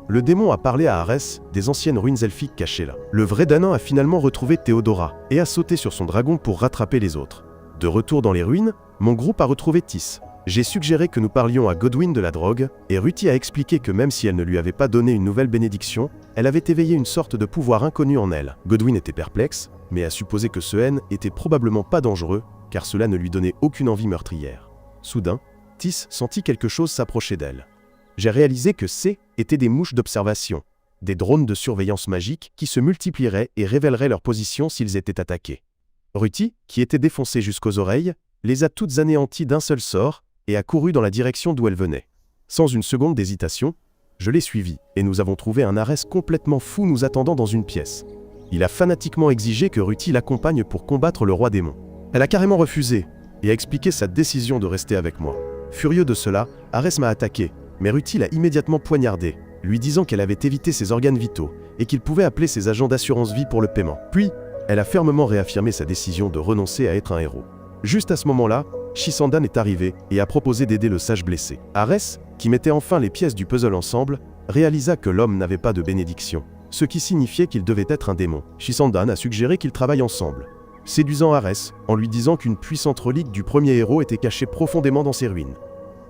A: Le démon a parlé à Ares des anciennes ruines elfiques cachées là. Le vrai Danan a finalement retrouvé Théodora et a sauté sur son dragon pour rattraper les autres. De retour dans les ruines, mon groupe a retrouvé Tis. J'ai suggéré que nous parlions à Godwyn de la drogue, et Ruti a expliqué que même si elle ne lui avait pas donné une nouvelle bénédiction, elle avait éveillé une sorte de pouvoir inconnu en elle. Godwyn était perplexe, mais a supposé que ce haine était probablement pas dangereux, car cela ne lui donnait aucune envie meurtrière. Soudain, Tis sentit quelque chose s'approcher d'elle. J'ai réalisé que ces étaient des mouches d'observation, des drones de surveillance magique qui se multiplieraient et révéleraient leur position s'ils étaient attaqués. Ruti, qui était défoncée jusqu'aux oreilles, les a toutes anéanties d'un seul sort, et a couru dans la direction d'où elle venait. Sans une seconde d'hésitation, je l'ai suivie, et nous avons trouvé un Ares complètement fou nous attendant dans une pièce. Il a fanatiquement exigé que Ruti l'accompagne pour combattre le roi démon. Elle a carrément refusé, et a expliqué sa décision de rester avec moi. Furieux de cela, Ares m'a attaqué, mais Ruti l'a immédiatement poignardé, lui disant qu'elle avait évité ses organes vitaux, et qu'il pouvait appeler ses agents d'assurance vie pour le paiement. Puis, elle a fermement réaffirmé sa décision de renoncer à être un héros. Juste à ce moment-là, Shisandan est arrivé et a proposé d'aider le sage blessé. Ares, qui mettait enfin les pièces du puzzle ensemble, réalisa que l'homme n'avait pas de bénédiction, ce qui signifiait qu'il devait être un démon. Shisandan a suggéré qu'ils travaillent ensemble, séduisant Ares en lui disant qu'une puissante relique du premier héros était cachée profondément dans ses ruines.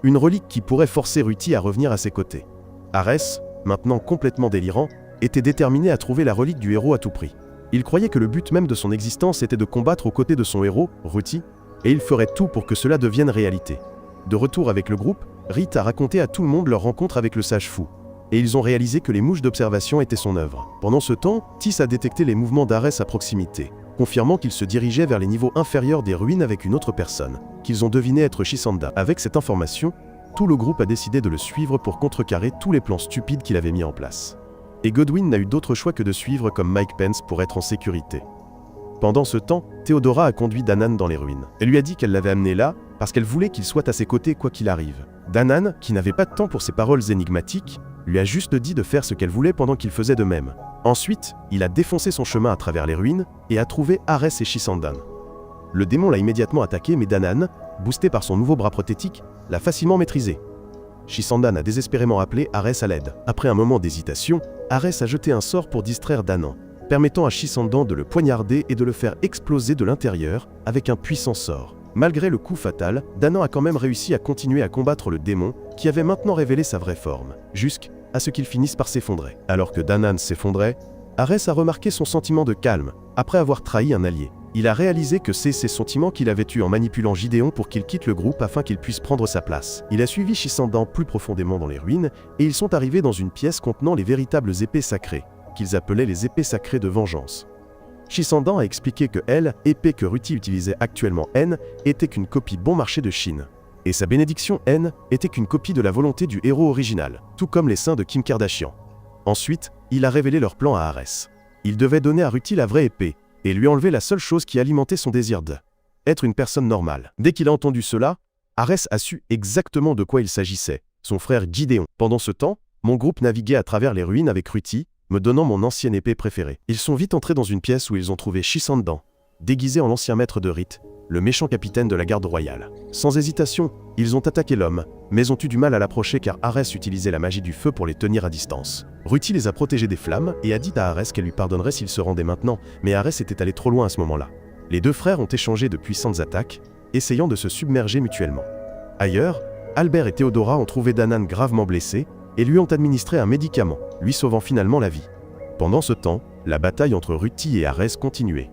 A: Une relique qui pourrait forcer Ruti à revenir à ses côtés. Ares, maintenant complètement délirant, était déterminé à trouver la relique du héros à tout prix. Il croyait que le but même de son existence était de combattre aux côtés de son héros, Ruti, et il ferait tout pour que cela devienne réalité. De retour avec le groupe, Rit a raconté à tout le monde leur rencontre avec le sage fou, et ils ont réalisé que les mouches d'observation étaient son œuvre. Pendant ce temps, Tis a détecté les mouvements d'Ares à proximité, confirmant qu'il se dirigeait vers les niveaux inférieurs des ruines avec une autre personne, qu'ils ont deviné être Shisandan. Avec cette information, tout le groupe a décidé de le suivre pour contrecarrer tous les plans stupides qu'il avait mis en place. Et Godwyn n'a eu d'autre choix que de suivre comme Mike Pence pour être en sécurité. Pendant ce temps, Théodora a conduit Danan dans les ruines. Elle lui a dit qu'elle l'avait amené là parce qu'elle voulait qu'il soit à ses côtés quoi qu'il arrive. Danan, qui n'avait pas de temps pour ses paroles énigmatiques, lui a juste dit de faire ce qu'elle voulait pendant qu'il faisait de même. Ensuite, il a défoncé son chemin à travers les ruines et a trouvé Ares et Shisandan. Le démon l'a immédiatement attaqué, mais Danan, boosté par son nouveau bras prothétique, l'a facilement maîtrisé. Shisandan a désespérément appelé Ares à l'aide. Après un moment d'hésitation, Ares a jeté un sort pour distraire Danan, permettant à Shisandan de le poignarder et de le faire exploser de l'intérieur avec un puissant sort. Malgré le coup fatal, Danan a quand même réussi à continuer à combattre le démon qui avait maintenant révélé sa vraie forme, jusqu'à ce qu'il finisse par s'effondrer. Alors que Danan s'effondrait, Ares a remarqué son sentiment de calme, après avoir trahi un allié. Il a réalisé que c'est ces sentiments qu'il avait eus en manipulant Gideon pour qu'il quitte le groupe afin qu'il puisse prendre sa place. Il a suivi Shisandan plus profondément dans les ruines, et ils sont arrivés dans une pièce contenant les véritables épées sacrées, qu'ils appelaient les épées sacrées de vengeance. Shisandan a expliqué que elle, épée que Ruti utilisait actuellement N, était qu'une copie bon marché de Chine. Et sa bénédiction N était qu'une copie de la volonté du héros original, tout comme les seins de Kim Kardashian. Ensuite, il a révélé leur plan à Ares. Il devait donner à Ruti la vraie épée, et lui enlever la seule chose qui alimentait son désir d'être une personne normale. Dès qu'il a entendu cela, Arès a su exactement de quoi il s'agissait, son frère Gideon. Pendant ce temps, mon groupe naviguait à travers les ruines avec Ruti, me donnant mon ancienne épée préférée. Ils sont vite entrés dans une pièce où ils ont trouvé Shisandan, déguisé en l'ancien maître de rite, le méchant capitaine de la garde royale. Sans hésitation, ils ont attaqué l'homme, mais ont eu du mal à l'approcher car Arès utilisait la magie du feu pour les tenir à distance. Ruti les a protégés des flammes et a dit à Arès qu'elle lui pardonnerait s'il se rendait maintenant, mais Arès était allé trop loin à ce moment-là. Les deux frères ont échangé de puissantes attaques, essayant de se submerger mutuellement. Ailleurs, Albert et Théodora ont trouvé Danan gravement blessé et lui ont administré un médicament, lui sauvant finalement la vie. Pendant ce temps, la bataille entre Ruti et Arès continuait.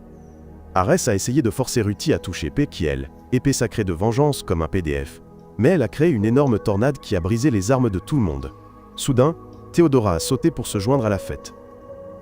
A: Arès a essayé de forcer Ruti à toucher P qui elle, épée sacrée de vengeance comme un PDF. Mais elle a créé une énorme tornade qui a brisé les armes de tout le monde. Soudain, Théodora a sauté pour se joindre à la fête.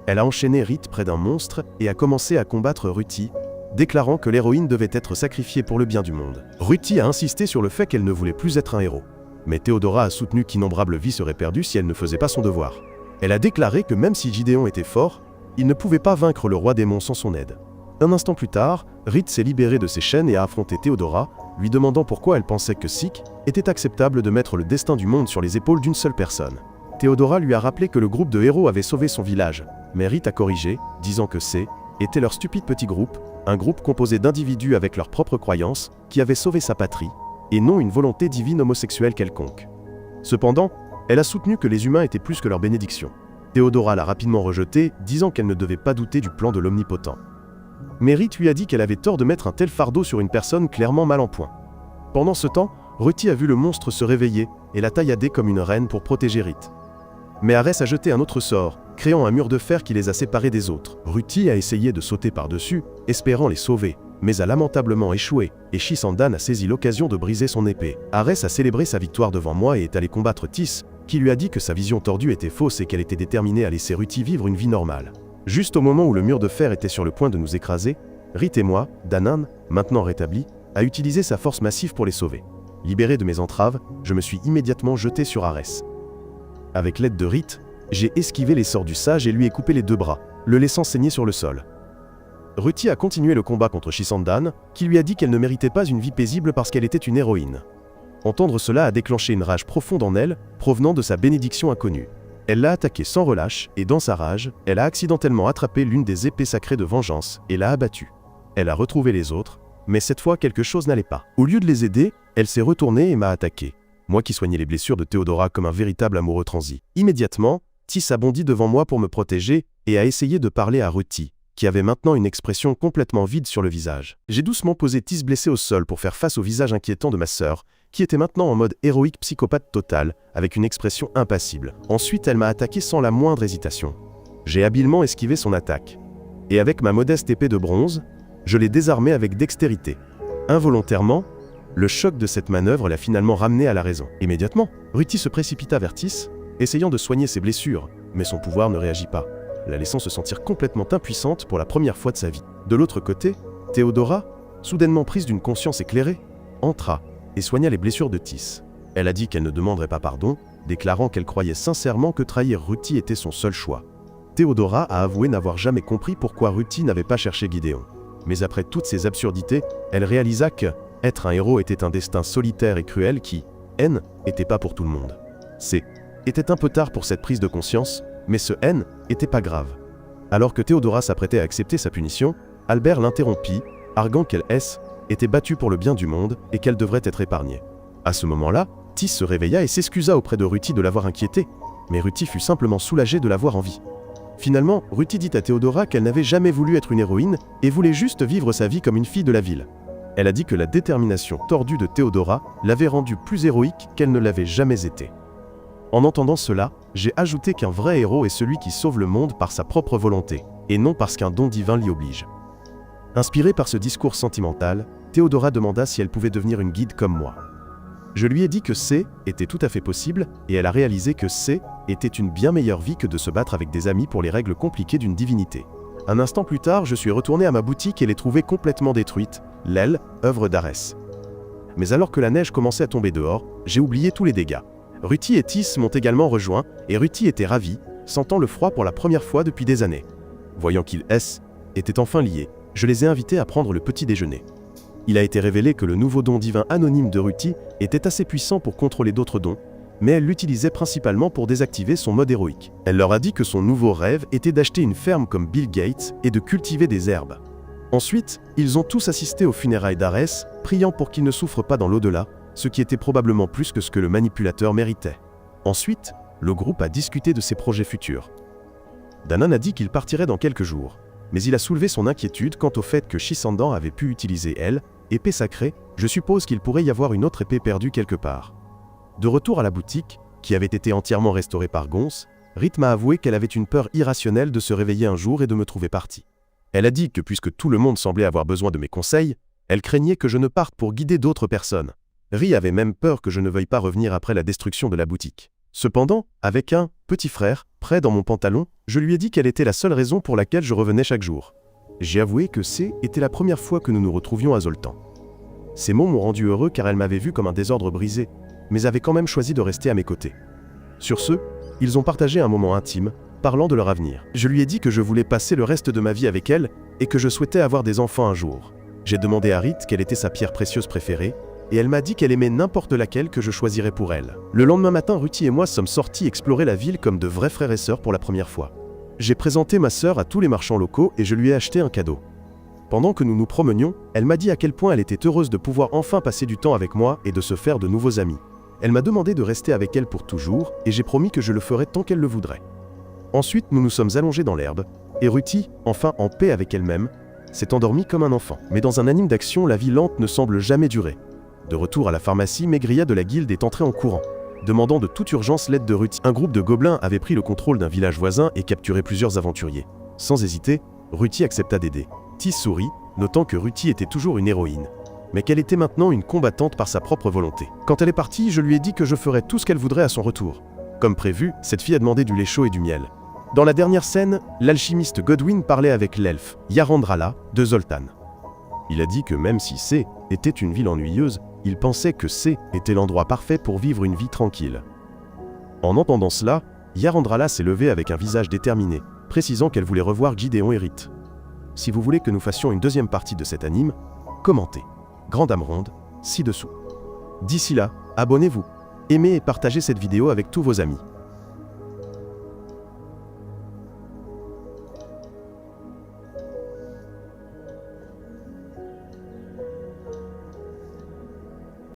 A: Elle a enchaîné Rite près d'un monstre et a commencé à combattre Ruti, déclarant que l'héroïne devait être sacrifiée pour le bien du monde. Ruti a insisté sur le fait qu'elle ne voulait plus être un héros. Mais Théodora a soutenu qu'innombrables vies seraient perdues si elle ne faisait pas son devoir. Elle a déclaré que même si Gideon était fort, il ne pouvait pas vaincre le roi démon sans son aide. Un instant plus tard, Rite s'est libérée de ses chaînes et a affronté Théodora, lui demandant pourquoi elle pensait que Sik était acceptable de mettre le destin du monde sur les épaules d'une seule personne. Théodora lui a rappelé que le groupe de héros avait sauvé son village, mais Rite a corrigé, disant que C était leur stupide petit groupe, un groupe composé d'individus avec leurs propres croyances, qui avaient sauvé sa patrie, et non une volonté divine homosexuelle quelconque. Cependant, elle a soutenu que les humains étaient plus que leur bénédiction. Théodora l'a rapidement rejetée, disant qu'elle ne devait pas douter du plan de l'Omnipotent. Mais Rite lui a dit qu'elle avait tort de mettre un tel fardeau sur une personne clairement mal en point. Pendant ce temps, Ruti a vu le monstre se réveiller et l'a tailladé comme une reine pour protéger Rite. Mais Arès a jeté un autre sort, créant un mur de fer qui les a séparés des autres. Ruti a essayé de sauter par-dessus, espérant les sauver, mais a lamentablement échoué, et Shisandan a saisi l'occasion de briser son épée. Arès a célébré sa victoire devant moi et est allé combattre Tis, qui lui a dit que sa vision tordue était fausse et qu'elle était déterminée à laisser Ruti vivre une vie normale. Juste au moment où le mur de fer était sur le point de nous écraser, Rite et moi, Danan, maintenant rétabli, a utilisé sa force massive pour les sauver. Libéré de mes entraves, je me suis immédiatement jeté sur Arès. Avec l'aide de Rite, j'ai esquivé les sorts du sage et lui ai coupé les deux bras, le laissant saigner sur le sol. Ruti a continué le combat contre Shisandan, qui lui a dit qu'elle ne méritait pas une vie paisible parce qu'elle était une héroïne. Entendre cela a déclenché une rage profonde en elle, provenant de sa bénédiction inconnue. Elle l'a attaqué sans relâche, et dans sa rage, elle a accidentellement attrapé l'une des épées sacrées de vengeance, et l'a abattue. Elle a retrouvé les autres, mais cette fois quelque chose n'allait pas. Au lieu de les aider, elle s'est retournée et m'a attaqué. Moi qui soignais les blessures de Théodora comme un véritable amoureux transi. Immédiatement, Tis a bondi devant moi pour me protéger, et a essayé de parler à Ruti, qui avait maintenant une expression complètement vide sur le visage. J'ai doucement posé Tis blessé au sol pour faire face au visage inquiétant de ma sœur, qui était maintenant en mode héroïque psychopathe total, avec une expression impassible. Ensuite, elle m'a attaqué sans la moindre hésitation. J'ai habilement esquivé son attaque. Et avec ma modeste épée de bronze, je l'ai désarmée avec dextérité. Involontairement, le choc de cette manœuvre l'a finalement ramené à la raison. Immédiatement, Ruti se précipita vers Tis, essayant de soigner ses blessures, mais son pouvoir ne réagit pas, la laissant se sentir complètement impuissante pour la première fois de sa vie. De l'autre côté, Théodora, soudainement prise d'une conscience éclairée, entra et soigna les blessures de Tis. Elle a dit qu'elle ne demanderait pas pardon, déclarant qu'elle croyait sincèrement que trahir Ruti était son seul choix. Théodora a avoué n'avoir jamais compris pourquoi Ruti n'avait pas cherché Gideon. Mais après toutes ces absurdités, elle réalisa que être un héros était un destin solitaire et cruel qui, N, était pas pour tout le monde. Était un peu tard pour cette prise de conscience, mais ce N était pas grave. Alors que Théodora s'apprêtait à accepter sa punition, Albert l'interrompit, arguant qu'elle était battue pour le bien du monde et qu'elle devrait être épargnée. À ce moment-là, Tis se réveilla et s'excusa auprès de Ruti de l'avoir inquiétée, mais Ruti fut simplement soulagée de l'avoir en vie. Finalement, Ruti dit à Théodora qu'elle n'avait jamais voulu être une héroïne et voulait juste vivre sa vie comme une fille de la ville. Elle a dit que la détermination tordue de Théodora l'avait rendue plus héroïque qu'elle ne l'avait jamais été. En entendant cela, j'ai ajouté qu'un vrai héros est celui qui sauve le monde par sa propre volonté, et non parce qu'un don divin l'y oblige. Inspirée par ce discours sentimental, Théodora demanda si elle pouvait devenir une guide comme moi. Je lui ai dit que C était tout à fait possible, et elle a réalisé que C était une bien meilleure vie que de se battre avec des amis pour les règles compliquées d'une divinité. Un instant plus tard, je suis retourné à ma boutique et l'ai trouvée complètement détruite, l'aile, œuvre d'Arès. Mais alors que la neige commençait à tomber dehors, j'ai oublié tous les dégâts. Ruti et Tis m'ont également rejoint, et Ruti était ravi, sentant le froid pour la première fois depuis des années. Voyant qu'il étaient enfin liés, je les ai invités à prendre le petit déjeuner. Il a été révélé que le nouveau don divin anonyme de Ruthie était assez puissant pour contrôler d'autres dons, mais elle l'utilisait principalement pour désactiver son mode héroïque. Elle leur a dit que son nouveau rêve était d'acheter une ferme comme Bill Gates et de cultiver des herbes. Ensuite, ils ont tous assisté aux funérailles d'Arès, priant pour qu'il ne souffre pas dans l'au-delà, ce qui était probablement plus que ce que le manipulateur méritait. Ensuite, le groupe a discuté de ses projets futurs. Danan a dit qu'il partirait dans quelques jours, mais il a soulevé son inquiétude quant au fait que Shisandan avait pu utiliser elle, épée sacrée, je suppose qu'il pourrait y avoir une autre épée perdue quelque part. De retour à la boutique, qui avait été entièrement restaurée par Gons, Rit m'a avoué qu'elle avait une peur irrationnelle de se réveiller un jour et de me trouver parti. Elle a dit que puisque tout le monde semblait avoir besoin de mes conseils, elle craignait que je ne parte pour guider d'autres personnes. Ri avait même peur que je ne veuille pas revenir après la destruction de la boutique. Cependant, avec un « petit frère » près dans mon pantalon, je lui ai dit quelle était la seule raison pour laquelle je revenais chaque jour. J'ai avoué que était la première fois que nous nous retrouvions à Zoltan. Ces mots m'ont rendu heureux car elle m'avait vu comme un désordre brisé, mais avait quand même choisi de rester à mes côtés. Sur ce, ils ont partagé un moment intime, parlant de leur avenir. Je lui ai dit que je voulais passer le reste de ma vie avec elle et que je souhaitais avoir des enfants un jour. J'ai demandé à Rit quelle était sa pierre précieuse préférée, et elle m'a dit qu'elle aimait n'importe laquelle que je choisirais pour elle. Le lendemain matin, Ruthie et moi sommes sortis explorer la ville comme de vrais frères et sœurs pour la première fois. J'ai présenté ma sœur à tous les marchands locaux et je lui ai acheté un cadeau. Pendant que nous nous promenions, elle m'a dit à quel point elle était heureuse de pouvoir enfin passer du temps avec moi et de se faire de nouveaux amis. Elle m'a demandé de rester avec elle pour toujours et j'ai promis que je le ferais tant qu'elle le voudrait. Ensuite, nous nous sommes allongés dans l'herbe et Ruthie, enfin en paix avec elle-même, s'est endormie comme un enfant. Mais dans un anime d'action, la vie lente ne semble jamais durer. De retour à la pharmacie, Maigria de la guilde est entré en courant, demandant de toute urgence l'aide de Ruthie. Un groupe de gobelins avait pris le contrôle d'un village voisin et capturé plusieurs aventuriers. Sans hésiter, Ruthie accepta d'aider. Tis sourit, notant que Ruthie était toujours une héroïne, mais qu'elle était maintenant une combattante par sa propre volonté. Quand elle est partie, je lui ai dit que je ferais tout ce qu'elle voudrait à son retour. Comme prévu, cette fille a demandé du lait chaud et du miel. Dans la dernière scène, l'alchimiste Godwin parlait avec l'elfe, Yarandrala, de Zoltan. Il a dit que même si C était une ville ennuyeuse, il pensait que C était l'endroit parfait pour vivre une vie tranquille. En entendant cela, Yarandrala s'est levée avec un visage déterminé, précisant qu'elle voulait revoir Gideon et Rit. Si vous voulez que nous fassions une deuxième partie de cet anime, commentez. Grande âme ronde, ci-dessous. D'ici là, abonnez-vous, aimez et partagez cette vidéo avec tous vos amis.